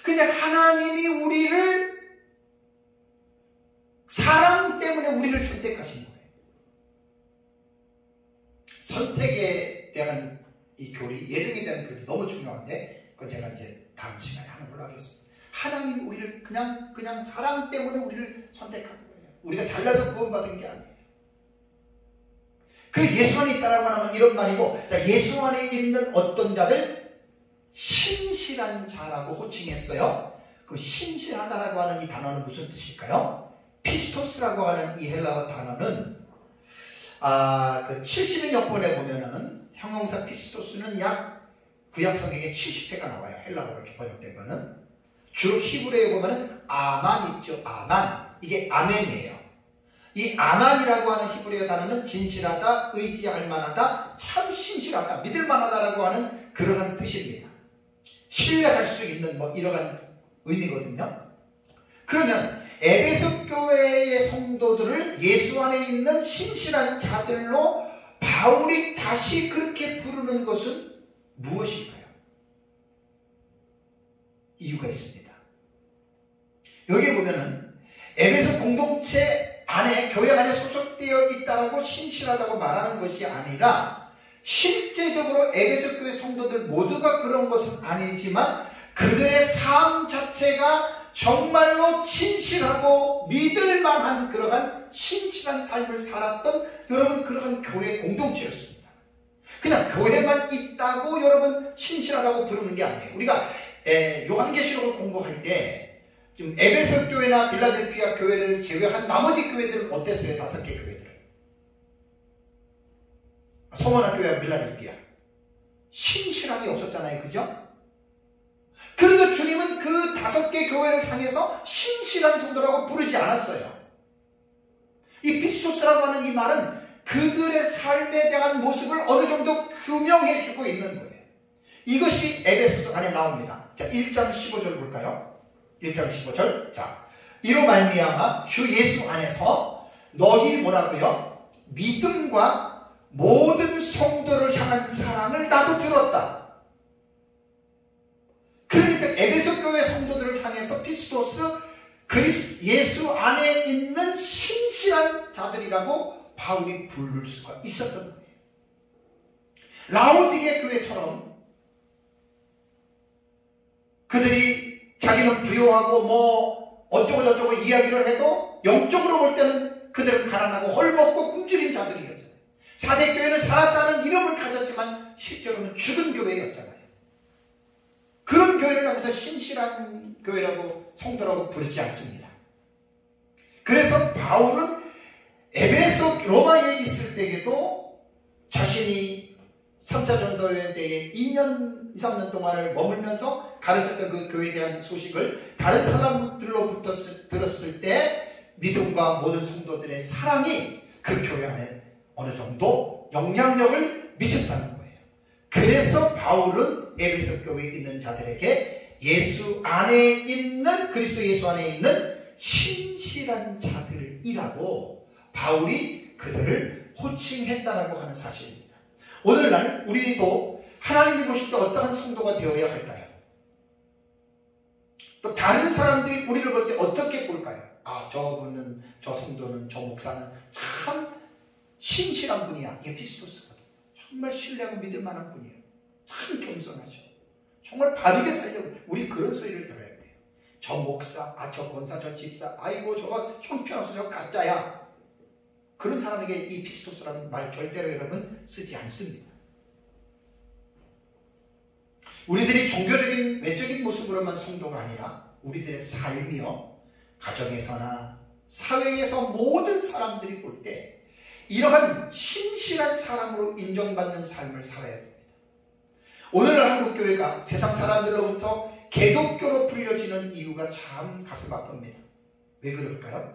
근데 하나님이 우리를 선택에 대한 이 교리, 예정에 대한 교리 너무 중요한데 그건 제가 이제 다음 시간에 하는 걸로 하겠습니다. 하나님이 우리를 그냥 사랑 때문에 우리를 선택한 거예요. 우리가 잘나서 구원받은 게 아니에요. 그리고 예수 안에 있다라고 하면 이런 말이고, 자, 예수 안에 있는 어떤 자들 신실한 자라고 호칭했어요. 그 신실하다라고 하는 이 단어는 무슨 뜻일까요? 피스토스라고 하는 이 헬라어 단어는 그 70인 역본에 보면은 형용사 피스토스는 약 구약 성경에 70회가 나와요. 헬라어로 이렇게 번역된 거는. 주로 히브리어에 보면은 아만 있죠. 아만. 이게 아멘이에요. 이 아만이라고 하는 히브리어 단어는 진실하다, 의지할 만하다, 참 신실하다, 믿을 만하다라고 하는 그러한 뜻입니다. 신뢰할 수 있는 뭐 이러한 의미거든요. 그러면 에베소 교회의 성도들을 예수 안에 있는 신실한 자들로 바울이 다시 그렇게 부르는 것은 무엇일까요? 이유가 있습니다. 여기 보면은 에베소 공동체 안에, 교회 안에 소속되어 있다라고 신실하다고 말하는 것이 아니라 실제적으로 에베소 교회 성도들 모두가 그런 것은 아니지만 그들의 삶 자체가 정말로 신실하고 믿을 만한 그러한 신실한 삶을 살았던 여러분 그러한 교회 공동체였습니다. 그냥 교회만 있다고 여러분 신실하다고 부르는 게 아니에요. 우리가 요한계시록을 공부할 때 지금 에베소 교회나 빌라델피아 교회를 제외한 나머지 교회들은 어땠어요? 5개 교회들. 성원한 교회와 빌라델피아. 신실함이 없었잖아요. 그죠? 그래도 주님은 그 5개 교회를 향해서 신실한 성도라고 부르지 않았어요. 이 피스토스라고 하는 이 말은 그들의 삶에 대한 모습을 어느 정도 규명해 주고 있는 거예요. 이것이 에베소서 안에 나옵니다. 자, 1장 15절 볼까요? 1장 15절. 자, 이로 말미암아 주 예수 안에서 너희 뭐라고요? 믿음과 모든 성도를 향한 사랑을 나도 들었다. 그러니까 에베소 교회 성도들을 향해서 피스토스 예수 안에 있는 신실한 자들이라고 바울이 부를 수가 있었던 거예요. 라오디게 교회처럼 그들이 자기는 부요하고 뭐 어쩌고 저쩌고 이야기를 해도 영적으로 볼 때는 그들은 가난하고 헐벗고 굶주린 자들이었잖아요. 사대교회는 살았다는 이름을 가졌지만 실제로는 죽은 교회였잖아요. 그런 교회를 하면서 신실한 교회라고 성도라고 부르지 않습니다. 그래서 바울은 에베소 로마에 있을 때에도 자신이 3차 전도여행 때에 2년, 2, 3년 동안을 머물면서 가르쳤던 그 교회에 대한 소식을 다른 사람들로부터 들었을 때 믿음과 모든 성도들의 사랑이 그 교회 안에 어느 정도 영향력을 미쳤다는 거예요. 그래서 바울은 에베소 교회에 있는 자들에게 예수 안에 있는, 그리스도 예수 안에 있는 신실한 자들이라고 바울이 그들을 호칭했다라고 하는 사실입니다. 오늘날 우리도 하나님이 보실 때 어떠한 성도가 되어야 할까요? 또 다른 사람들이 우리를 볼 때 어떻게 볼까요? 아, 저분은, 저 성도는, 저 목사는 참 신실한 분이야. 이게 피스토스거든. 정말 신뢰하고 믿을 만한 분이에요. 참 겸손하죠. 정말 바르게 살려고. 우리 그런 소리를 들어야 돼요. 저 목사, 저 권사, 저 집사, 아이고 저거 형편없어, 저거 가짜야. 그런 사람에게 이 피스토스라는 말 절대로 여러분 쓰지 않습니다. 우리들이 종교적인 외적인 모습으로만 성도가 아니라 우리들의 삶이요, 가정에서나 사회에서 모든 사람들이 볼 때 이러한 신실한 사람으로 인정받는 삶을 살아야 됩니다. 오늘날 한국교회가 세상 사람들로부터 개독교로 불려지는 이유가 참 가슴 아픕니다. 왜 그럴까요?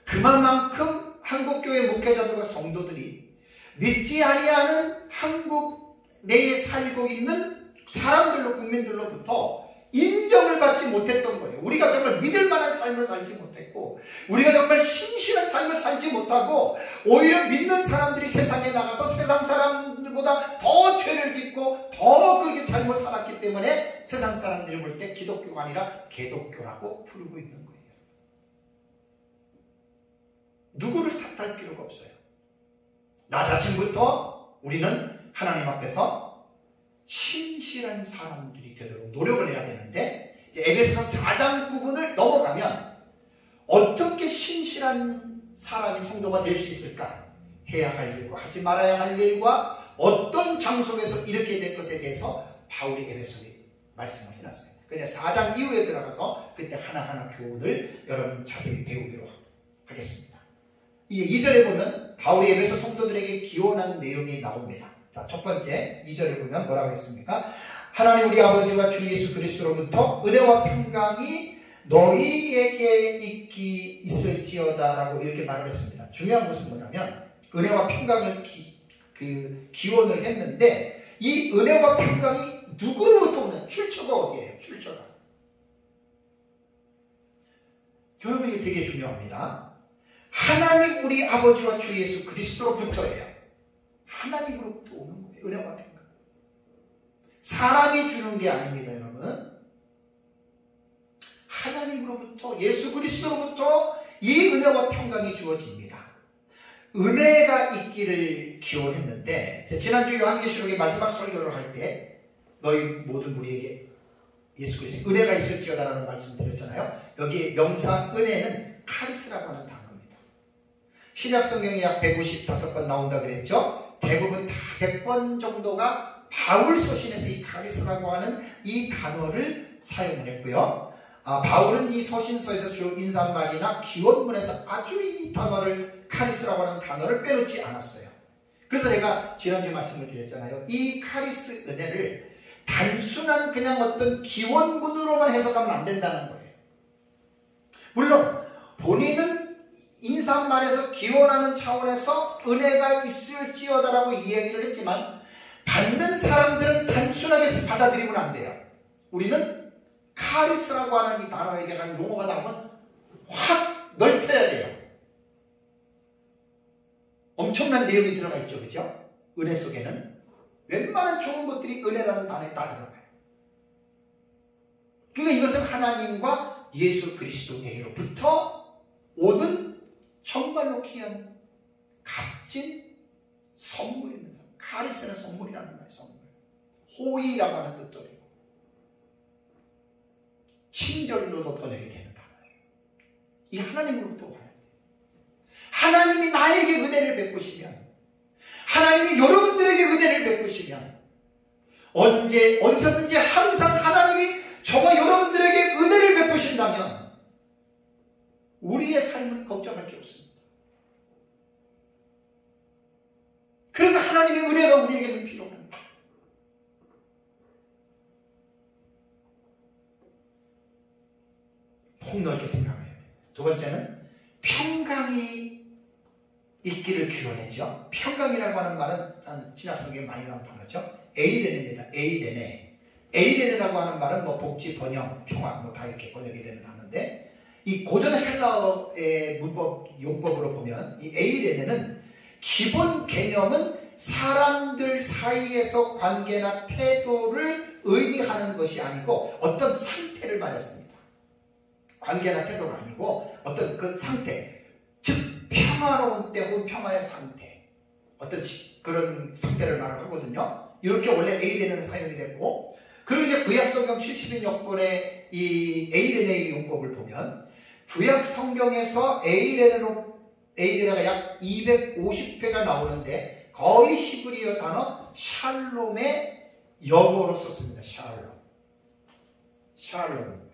그만큼 한국교회 목회자들과 성도들이 믿지 아니하는 한국 내에 살고 있는 사람들로, 국민들로부터 인정을 받지 못했던 거예요. 우리가 정말 믿을 만한 삶을 살지 못했고, 우리가 정말 신실한 삶을 살지 못하고, 오히려 믿는 사람들이 세상에 나가서 세상 사람들보다 더 죄를 짓고 더 그렇게 잘못 살았기 때문에 세상 사람들이 볼 때 기독교가 아니라 개독교라고 부르고 있는 거예요. 누구를 탓할 필요가 없어요. 나 자신부터 우리는 하나님 앞에서 신실한 사람들이 되도록 노력을 해야 되는데, 에베소서 4장 부분을 넘어가면 어떻게 신실한 사람이 성도가 될 수 있을까? 해야 할 일과 하지 말아야 할 일과 어떤 장소에서 이렇게 될 것에 대해서 바울이 에베소에 말씀을 해놨어요. 그냥 4장 이후에 들어가서 그때 하나하나 교훈을 여러분 자세히 배우기로 하겠습니다. 이제 2절에 보면 바울이 에베소 성도들에게 기원한 내용이 나옵니다. 자, 첫 번째 2절에 보면 뭐라고 했습니까? 하나님 우리 아버지와 주 예수 그리스도로부터 은혜와 평강이 너희에게 있을지어다 라고 이렇게 말을 했습니다. 중요한 것은 뭐냐면 은혜와 평강을 기원을 했는데, 이 은혜와 평강이 누구로부터 오는? 출처가 어디예요? 출처가. 여러분, 이게 되게 중요합니다. 하나님 우리 아버지와 주 예수 그리스도로부터예요. 하나님으로부터 오는 거예요. 은혜와 평강. 사람이 주는 게 아닙니다, 여러분. 하나님으로부터, 예수 그리스도로부터 이 은혜와 평강이 주어집니다. 은혜가 있기를 기원했는데, 지난주 요한계시록의 마지막 설교를 할 때 너희 모든 무리에게 예수 그리스도 은혜가 있을지어다라는 말씀 드렸잖아요. 여기 명사 은혜는 카리스라고 하는 단어입니다. 신약 성경에 약 155번 나온다 그랬죠. 대부분 다 100번 정도가 바울 서신에서 이 카리스라고 하는 이 단어를 사용을 했고요. 바울은 이 서신서에서 주로 인사말이나 기원문에서 아주 이 단어를, 카리스라고 하는 단어를 빼놓지 않았어요. 그래서 제가 지난주에 말씀을 드렸잖아요. 이 카리스 은혜를 단순한 그냥 어떤 기원문으로만 해석하면 안 된다는 거예요. 물론 본인은 인사말에서 기원하는 차원에서 은혜가 있을지어다라고 이야기를 했지만, 받는 사람들은 단순하게 받아들이면 안 돼요. 우리는 카리스라고 하는 이 단어에 대한 용어가 나오면 확 넓혀야 돼요. 엄청난 내용이 들어가 있죠. 그죠? 은혜 속에는 웬만한 좋은 것들이 은혜라는 단어에 다 들어가요. 그러니까 이것은 하나님과 예수 그리스도에게로부터 오는 정말로 귀한 값진 선물입니다. 카리스는 선물이라는 말이에요. 선물. 호의라고 하는 뜻도 되고 친절로도 번역이 되는 단어예요. 이 하나님으로부터 와야 돼요. 하나님이 나에게 은혜를 베푸시면, 하나님이 여러분들에게 은혜를 베푸시면, 언제 어디서든지 항상 하나님이 저와 여러분들에게 은혜를 베푸신다면 우리의 삶은 걱정할 게 없습니다. 그래서 하나님의 은혜가 우리에게는 필요합니다. 폭넓게 생각해야 돼요. 두 번째는 평강이 있기를 기원했죠. 평강이라고 하는 말은 신약성경에 많이 나온 단어죠. 에이레네입니다. 에이레네. 에이레네라고 하는 말은 뭐 복지, 번영, 평화 뭐 다 이렇게 번역이 되는 단어인데, 이 고전 헬라어의 문법 용법으로 보면 이 에이레네는 기본 개념은 사람들 사이에서 관계나 태도를 의미하는 것이 아니고 어떤 상태를 말했습니다. 관계나 태도가 아니고 어떤 그 상태, 즉 평화로운 때 혹은 평화의 상태, 어떤 그런 상태를 말하거든요. 이렇게 원래 에이레네는 사용이 됐고, 그리고 이제 구약성경 70인 역본의 이 에이레네의 용법을 보면 구약 성경에서 에이레네가 약 250회가 나오는데 거의 히브리어 단어 샬롬의 영어로 썼습니다. 샬롬.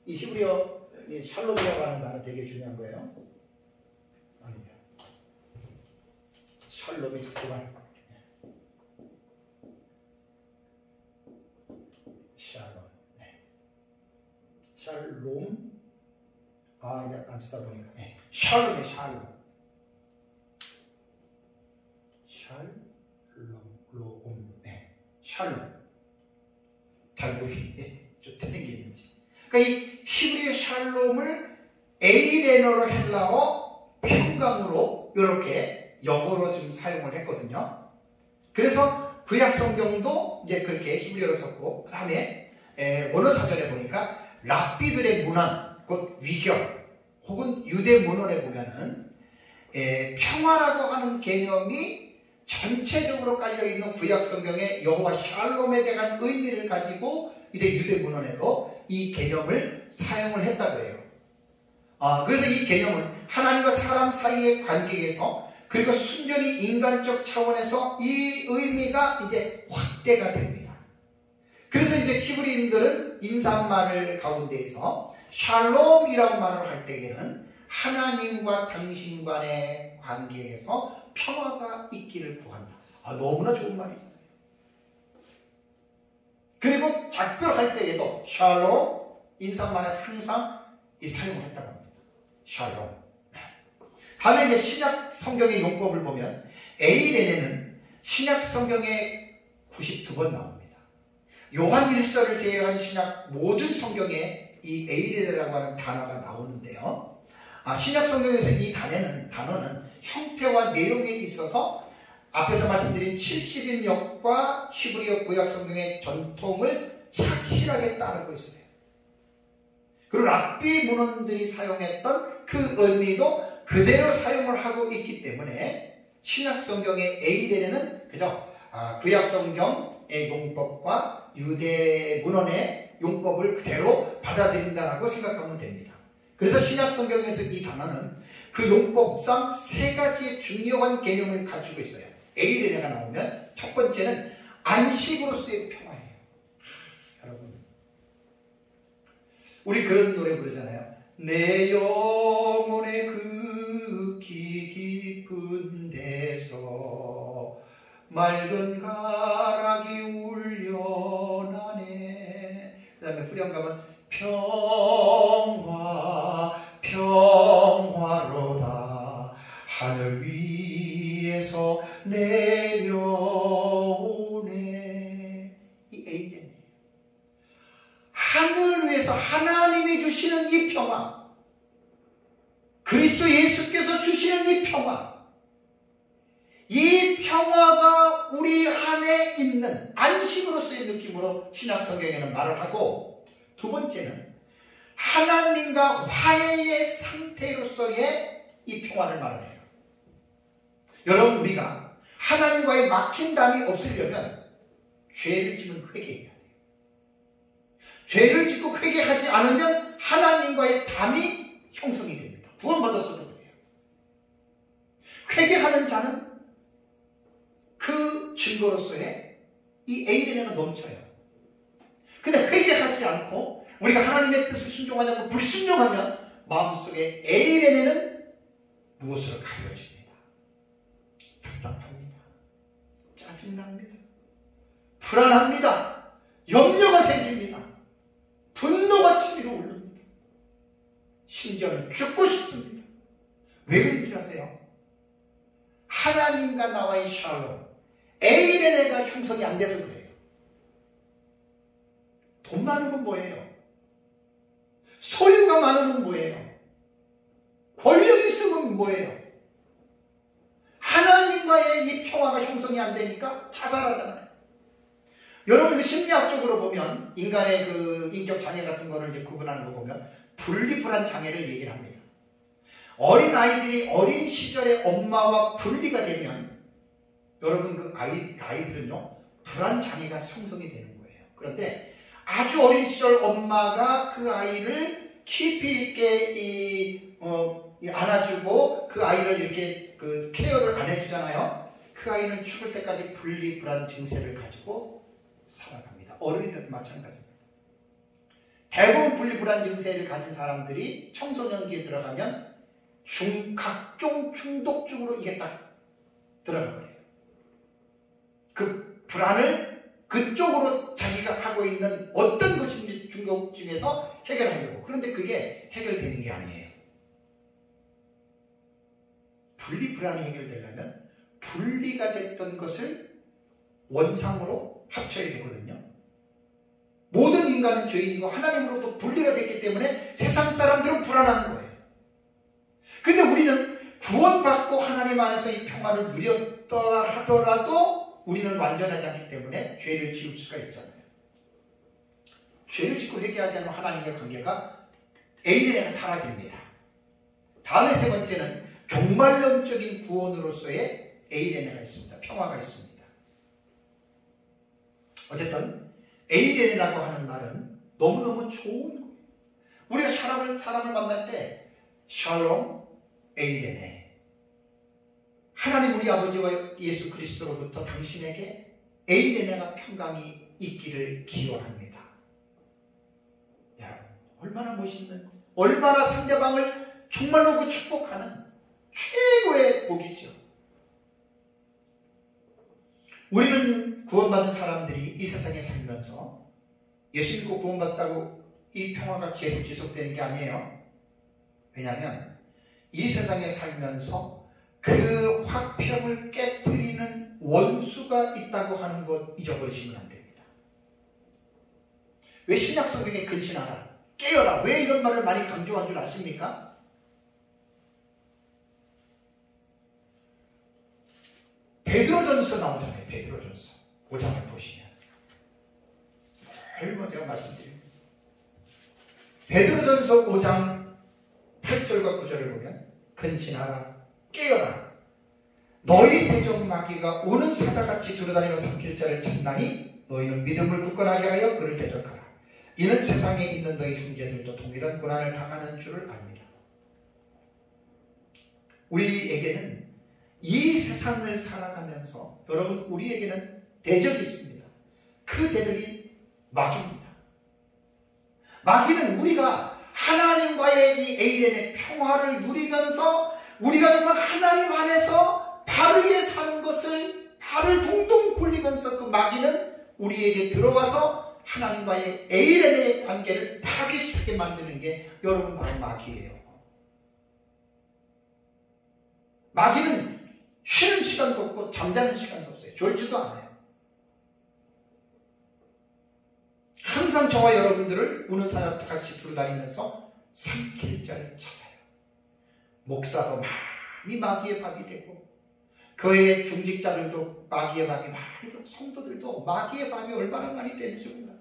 이 히브리어 샬롬이라고 하는 단어 되게 중요한 거예요. 아닙니다. 샬롬이 자꾸만 샬롬. 네. 샬롬. 이게 안 쓰다 보니까. 네. 샬롬이에요. 샬롬. 네. 샬롬. 잘 모르겠네. 좀 틀린 게 있는지. 그러니까 이 히브리어 샬롬을 에이레너로 헬라어 평강으로 이렇게 영어로 좀 사용을 했거든요. 그래서 구약 성경도 이제 그렇게 히브리어로 썼고, 그 다음에 원어 사전에 보니까 랍비들의 문헌, 곧 위경 혹은 유대 문헌에 보면은 평화라고 하는 개념이 전체적으로 깔려있는 구약성경의 여호와 샬롬에 대한 의미를 가지고 이제 유대문헌에도 이 개념을 사용을 했다고 해요. 그래서 이 개념은 하나님과 사람 사이의 관계에서 그리고 순전히 인간적 차원에서 이 의미가 이제 확대가 됩니다. 그래서 이제 히브리인들은 인사말 가운데에서 샬롬이라고 말을 할 때에는 하나님과 당신 간의 관계에서 평화가 있기를 구한다. 너무나 좋은 말이잖아요. 그리고 작별할 때에도 샬롬 인사말을 항상 이 사용을 했다고 합니다. 샬롬. 다음에 이제 신약 성경의 용법을 보면 에이레네는 신약 성경에 92번 나옵니다. 요한 1서를 제외한 신약 모든 성경에 이 에이레네라고 하는 단어가 나오는데요. 신약 성경에서 이 단어는 형태와 내용에 있어서 앞에서 말씀드린 70인역과 히브리어 구약 성경의 전통을 착실하게 따르고 있어요. 그리고 랍비 문헌들이 사용했던 그 의미도 그대로 사용을 하고 있기 때문에 신약 성경의 에이레네는 그저 구약 성경의 용법과 유대 문헌의 용법을 그대로 받아들인다라고 생각하면 됩니다. 그래서 신약 성경에서 이 단어는 그 용법상 세 가지의 중요한 개념을 가지고 있어요. 에이레네가 나오면 첫 번째는 안식으로서의 평화예요. 여러분, 우리 그런 노래 부르잖아요. 내 영혼의 극히 깊은 데서 맑은 가락이 울려나네. 그 다음에 후렴 가면 평화로다 하늘 위에서 내려오네. 이 에이레네. 하늘 위에서 하나님이 주시는 이 평화, 그리스도 예수께서 주시는 이 평화, 이 평화가 우리 안에 있는 안식으로서의 느낌으로 신약 성경에는 말을 하고, 두 번째는 하나님과 화해의 상태로서의 이 평화를 말을 해요. 여러분, 우리가 하나님과의 막힌 담이 없으려면 죄를 지면 회개해야 돼요. 죄를 짓고 회개하지 않으면 하나님과의 담이 형성이 됩니다. 구원받았어도 그래요. 회개하는 자는 그 증거로서의 이 에이레네가 넘쳐요. 근데 회개하지 않고 우리가 하나님의 뜻을 순종하지 않고 불순종하면 마음속에 에이레네는 무엇으로 가려집니다. 답답합니다. 짜증납니다. 불안합니다. 염려가 생깁니다. 분노가 치밀어 오릅니다. 심지어는 죽고 싶습니다. 왜 그렇게 하세요? 하나님과 나와의 샬롬, 에이레네가 형성이 안 돼서 그래요. 돈 많은 건 뭐예요? 소유가 많으면 뭐예요? 권력이 있으면 뭐예요? 하나님과의 이 평화가 형성이 안 되니까 자살하잖아요. 여러분, 그 심리학적으로 보면 인간의 그 인격 장애 같은 거를 이제 구분하는 거 보면 분리불안 장애를 얘기를 합니다. 어린 아이들이 어린 시절에 엄마와 분리가 되면 여러분 그 아이들은요 불안 장애가 형성이 되는 거예요. 그런데 아주 어린 시절 엄마가 그 아이를 깊이 있게 안아주고 그 아이를 이렇게 그 케어를 안 해주잖아요. 그 아이는 죽을 때까지 분리불안 증세를 가지고 살아갑니다. 어른이들도 마찬가지입니다. 대부분 분리불안 증세를 가진 사람들이 청소년기에 들어가면 각종 중독적으로 이게 딱 들어가 버려요. 그 불안을 그쪽으로 자기가 하고 있는 어떤 것인지 중독 중에서 해결하려고. 그런데 그게 해결되는 게 아니에요. 분리불안이 해결되려면 분리가 됐던 것을 원상으로 합쳐야 되거든요. 모든 인간은 죄인이고 하나님으로부터 분리가 됐기 때문에 세상 사람들은 불안한 거예요. 근데 우리는 구원받고 하나님 안에서 이 평화를 누렸다 하더라도 우리는 완전하지 않기 때문에 죄를 지을 수가 있잖아요. 죄를 짓고 회개하지 않으면 하나님과의 관계가 에이레네가 사라집니다. 다음에 세 번째는 종말론적인 구원으로서의 에이레네가 있습니다. 평화가 있습니다. 어쨌든 에이레네라고 하는 말은 너무너무 좋은 거예요. 우리가 사람을 만날 때 샬롬, 에이레네, 하나님 우리 아버지와 예수 그리스도로부터 당신에게 에이레네가 평강이 있기를 기원합니다. 여러분, 얼마나 멋있는, 얼마나 상대방을 정말로 그 축복하는 최고의 복이죠. 우리는 구원받은 사람들이 이 세상에 살면서 예수 믿고 구원받았다고 이 평화가 계속 지속되는 게 아니에요. 왜냐하면 이 세상에 살면서 그 화평을 깨뜨리는 원수가 있다고 하는 것 잊어버리시면 안 됩니다. 왜 신약 성경에 근신하라, 깨어라, 왜 이런 말을 많이 강조한 줄 아십니까? 베드로전서 나오잖아요. 베드로전서 5장을 보시면 얼마 제가 말씀드립니다. 베드로전서 5장 8절과 9절을 보면 근신하라, 깨어라, 너희 대적 마귀가 오는 사자같이 두루다니며 삼킬 자를 찾나니 너희는 믿음을 굳건하게 하여 그를 대적하라. 이는 세상에 있는 너희 형제들도 동일한 고난을 당하는 줄을 압니다. 우리에게는 이 세상을 살아가면서 여러분 우리에게는 대적이 있습니다. 그 대적이 마귀입니다. 마귀는 우리가 하나님과의 이 에이렌의 평화를 누리면서 우리가 정말 하나님 안에서 바르게 사는 것을 발을 동동 굴리면서 그 마귀는 우리에게 들어와서 하나님과의 에이렌의 관계를 파괴시키게 만드는 게 여러분 바로 마귀예요. 마귀는 쉬는 시간도 없고 잠자는 시간도 없어요. 졸지도 않아요. 항상 저와 여러분들을 우는 사자같이 두루다니면서 삼킬 자를 찾아요. 목사도 많이 마귀의 밥이 되고 교회의 중직자들도 마귀의 밥이 많이 되고 성도들도 마귀의 밥이 얼마나 많이 되는지 몰라요.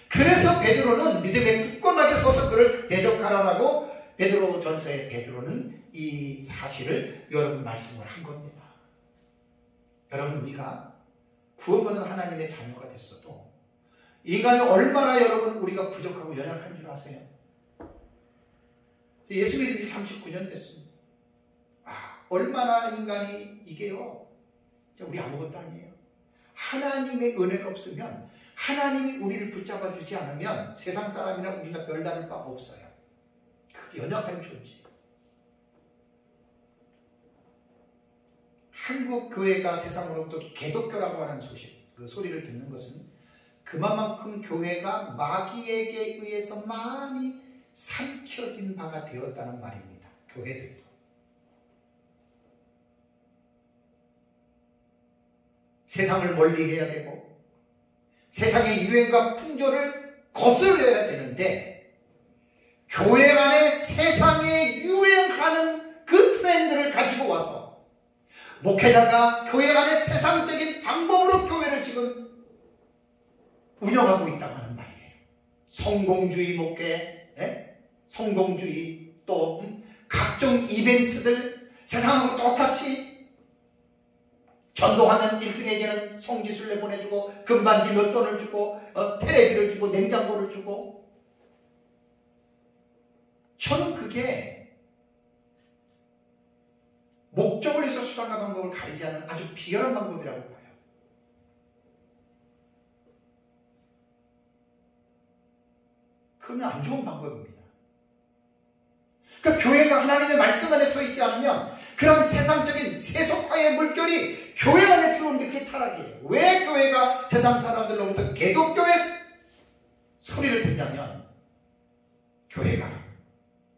그래서 베드로는 믿음에 굳건하게 서서 그를 대적하라라고 베드로전서의 베드로는 이 사실을 여러분 말씀을 한 겁니다. 여러분 우리가 구원받은 하나님의 자녀가 됐어도 인간이 얼마나 여러분 우리가 부족하고 연약한 줄 아세요? 예수 믿은 지 39년 됐습니다. 얼마나 인간이 이게요. 우리 아무것도 아니에요. 하나님의 은혜가 없으면 하나님이 우리를 붙잡아 주지 않으면 세상 사람이나 우리나 별다를 바 없어요. 그게 연약한 존재예요. 한국 교회가 세상으로부터 개독교라고 하는 소식, 그 소리를 듣는 것은 그만큼 교회가 마귀에게 의해서 많이 삼켜진 바가 되었다는 말입니다. 교회들도. 세상을 멀리해야 되고 세상의 유행과 풍조를 거스려야 되는데 교회 안에 세상에 유행하는 그 트렌드를 가지고 와서 목회자가 교회 안에 세상적인 방법으로 교회를 지금 운영하고 있다고 하는 말이에요. 성공주의 목회, 성공주의, 또 각종 이벤트들 세상하고 똑같이 전도하면 1등에게는 송지술래 보내주고 금반지 몇 돈을 주고 테레비를 주고 냉장고를 주고, 저는 그게 목적을 위해서 수단과 방법을 가리지 않는 아주 비열한 방법이라고 봐요. 그건 안 좋은 방법입니다. 그러니까 교회가 하나님의 말씀 안에 서 있지 않으면 그런 세상적인 세속화의 물결이 교회 안에 들어오는 게 그게 타락이에요. 왜 교회가 세상 사람들로부터 개독교의 소리를 듣냐면 교회가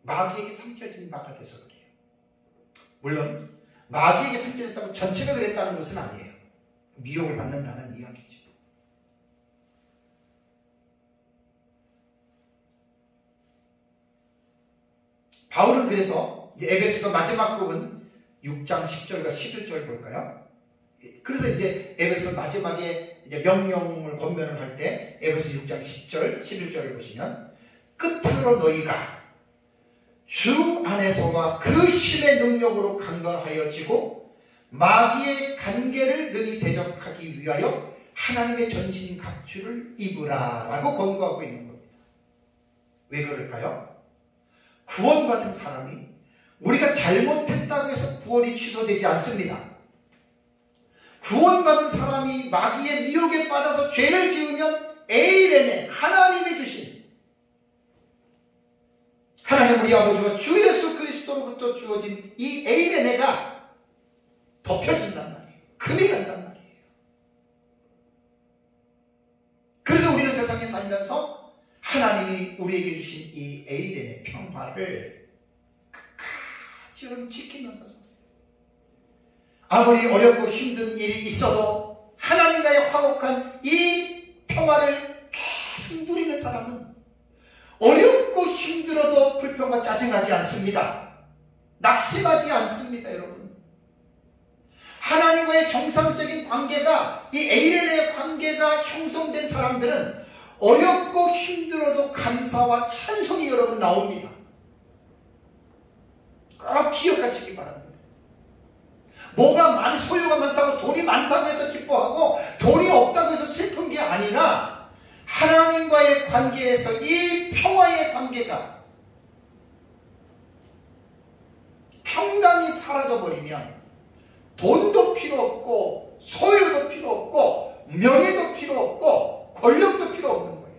마귀에게 삼켜진 바가 돼서 그래요. 물론 마귀에게 삼켜졌다고 전체가 그랬다는 것은 아니에요. 미혹을 받는다는 이야기죠. 바울은 그래서 에베소서 마지막 부분 6장 10절과 11절 볼까요? 그래서 이제 에베소 마지막에 이제 명령을 권면을 할 때 에베소 6장 10절 11절을 보시면 끝으로 너희가 주 안에서와 그 힘의 능력으로 강건하여지고 마귀의 간계를 능히 대적하기 위하여 하나님의 전신 각주를 입으라 라고 권고하고 있는 겁니다. 왜 그럴까요? 구원받은 사람이 우리가 잘못했다고 해서 구원이 취소되지 않습니다. 구원받은 사람이 마귀의 미혹에 빠져서 죄를 지으면 에이레네, 하나님이 주신 하나님 우리 아버지와 주 예수 그리스도로부터 주어진 이 에이레네가 덮여진단 말이에요. 금이 간단 말이에요. 그래서 우리는 세상에 살면서 하나님이 우리에게 주신 이 에이레네 평화를 끝까지 여러분 지키면서 샀어요. 아무리 어렵고 힘든 일이 있어도 하나님과의 화목한 이 평화를 계속 누리는 사람은 어렵고 힘들어도 불평과 짜증하지 않습니다. 낙심하지 않습니다, 여러분. 하나님과의 정상적인 관계가, 이 에이레네의 관계가 형성된 사람들은 어렵고 힘들어도 감사와 찬송이 여러분 나옵니다. 꼭 기억하시기 바랍니다. 뭐가 소유가 많다고, 돈이 많다고 해서 기뻐하고 돈이 없다고 해서 슬픈 게 아니라 하나님과의 관계에서 이 평화의 관계가 평강이 사라져버리면 돈도 필요 없고 소유도 필요 없고 명예도 필요 없고 권력도 필요 없는 거예요.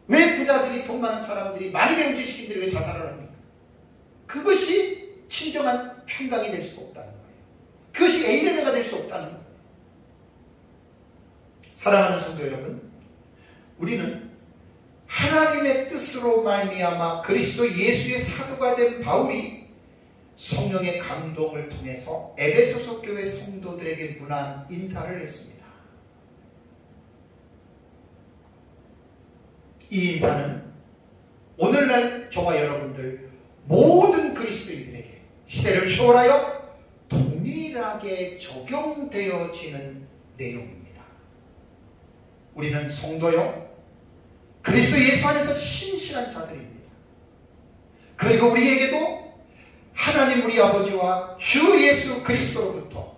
왜 부자들이, 돈 많은 사람들이, 많이 배운 지식인들이 왜 자살을 합니까? 그것이 진정한 평강이 될 수 없다는 거예요. 그것이 에이레네가 될 수 없다는 거예요. 사랑하는 성도 여러분, 우리는 하나님의 뜻으로 말미암아 그리스도 예수의 사도가 된 바울이 성령의 감동을 통해서 에베소서 교회 성도들에게 문안 인사를 했습니다. 이 인사는 오늘날 저와 여러분들 모든 그리스도인들에게 시대를 초월하여 동일하게 적용되어지는 내용입니다. 우리는 성도요, 그리스도 예수 안에서 신실한 자들입니다. 그리고 우리에게도 하나님 우리 아버지와 주 예수 그리스도로부터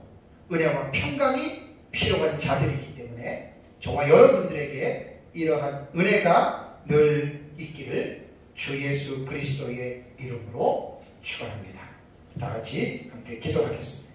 은혜와 평강이 필요한 자들이기 때문에 저와 여러분들에게 이러한 은혜가 늘 있기를 주 예수 그리스도의 이름으로 축원합니다. 다 같이 함께 기도하겠습니다.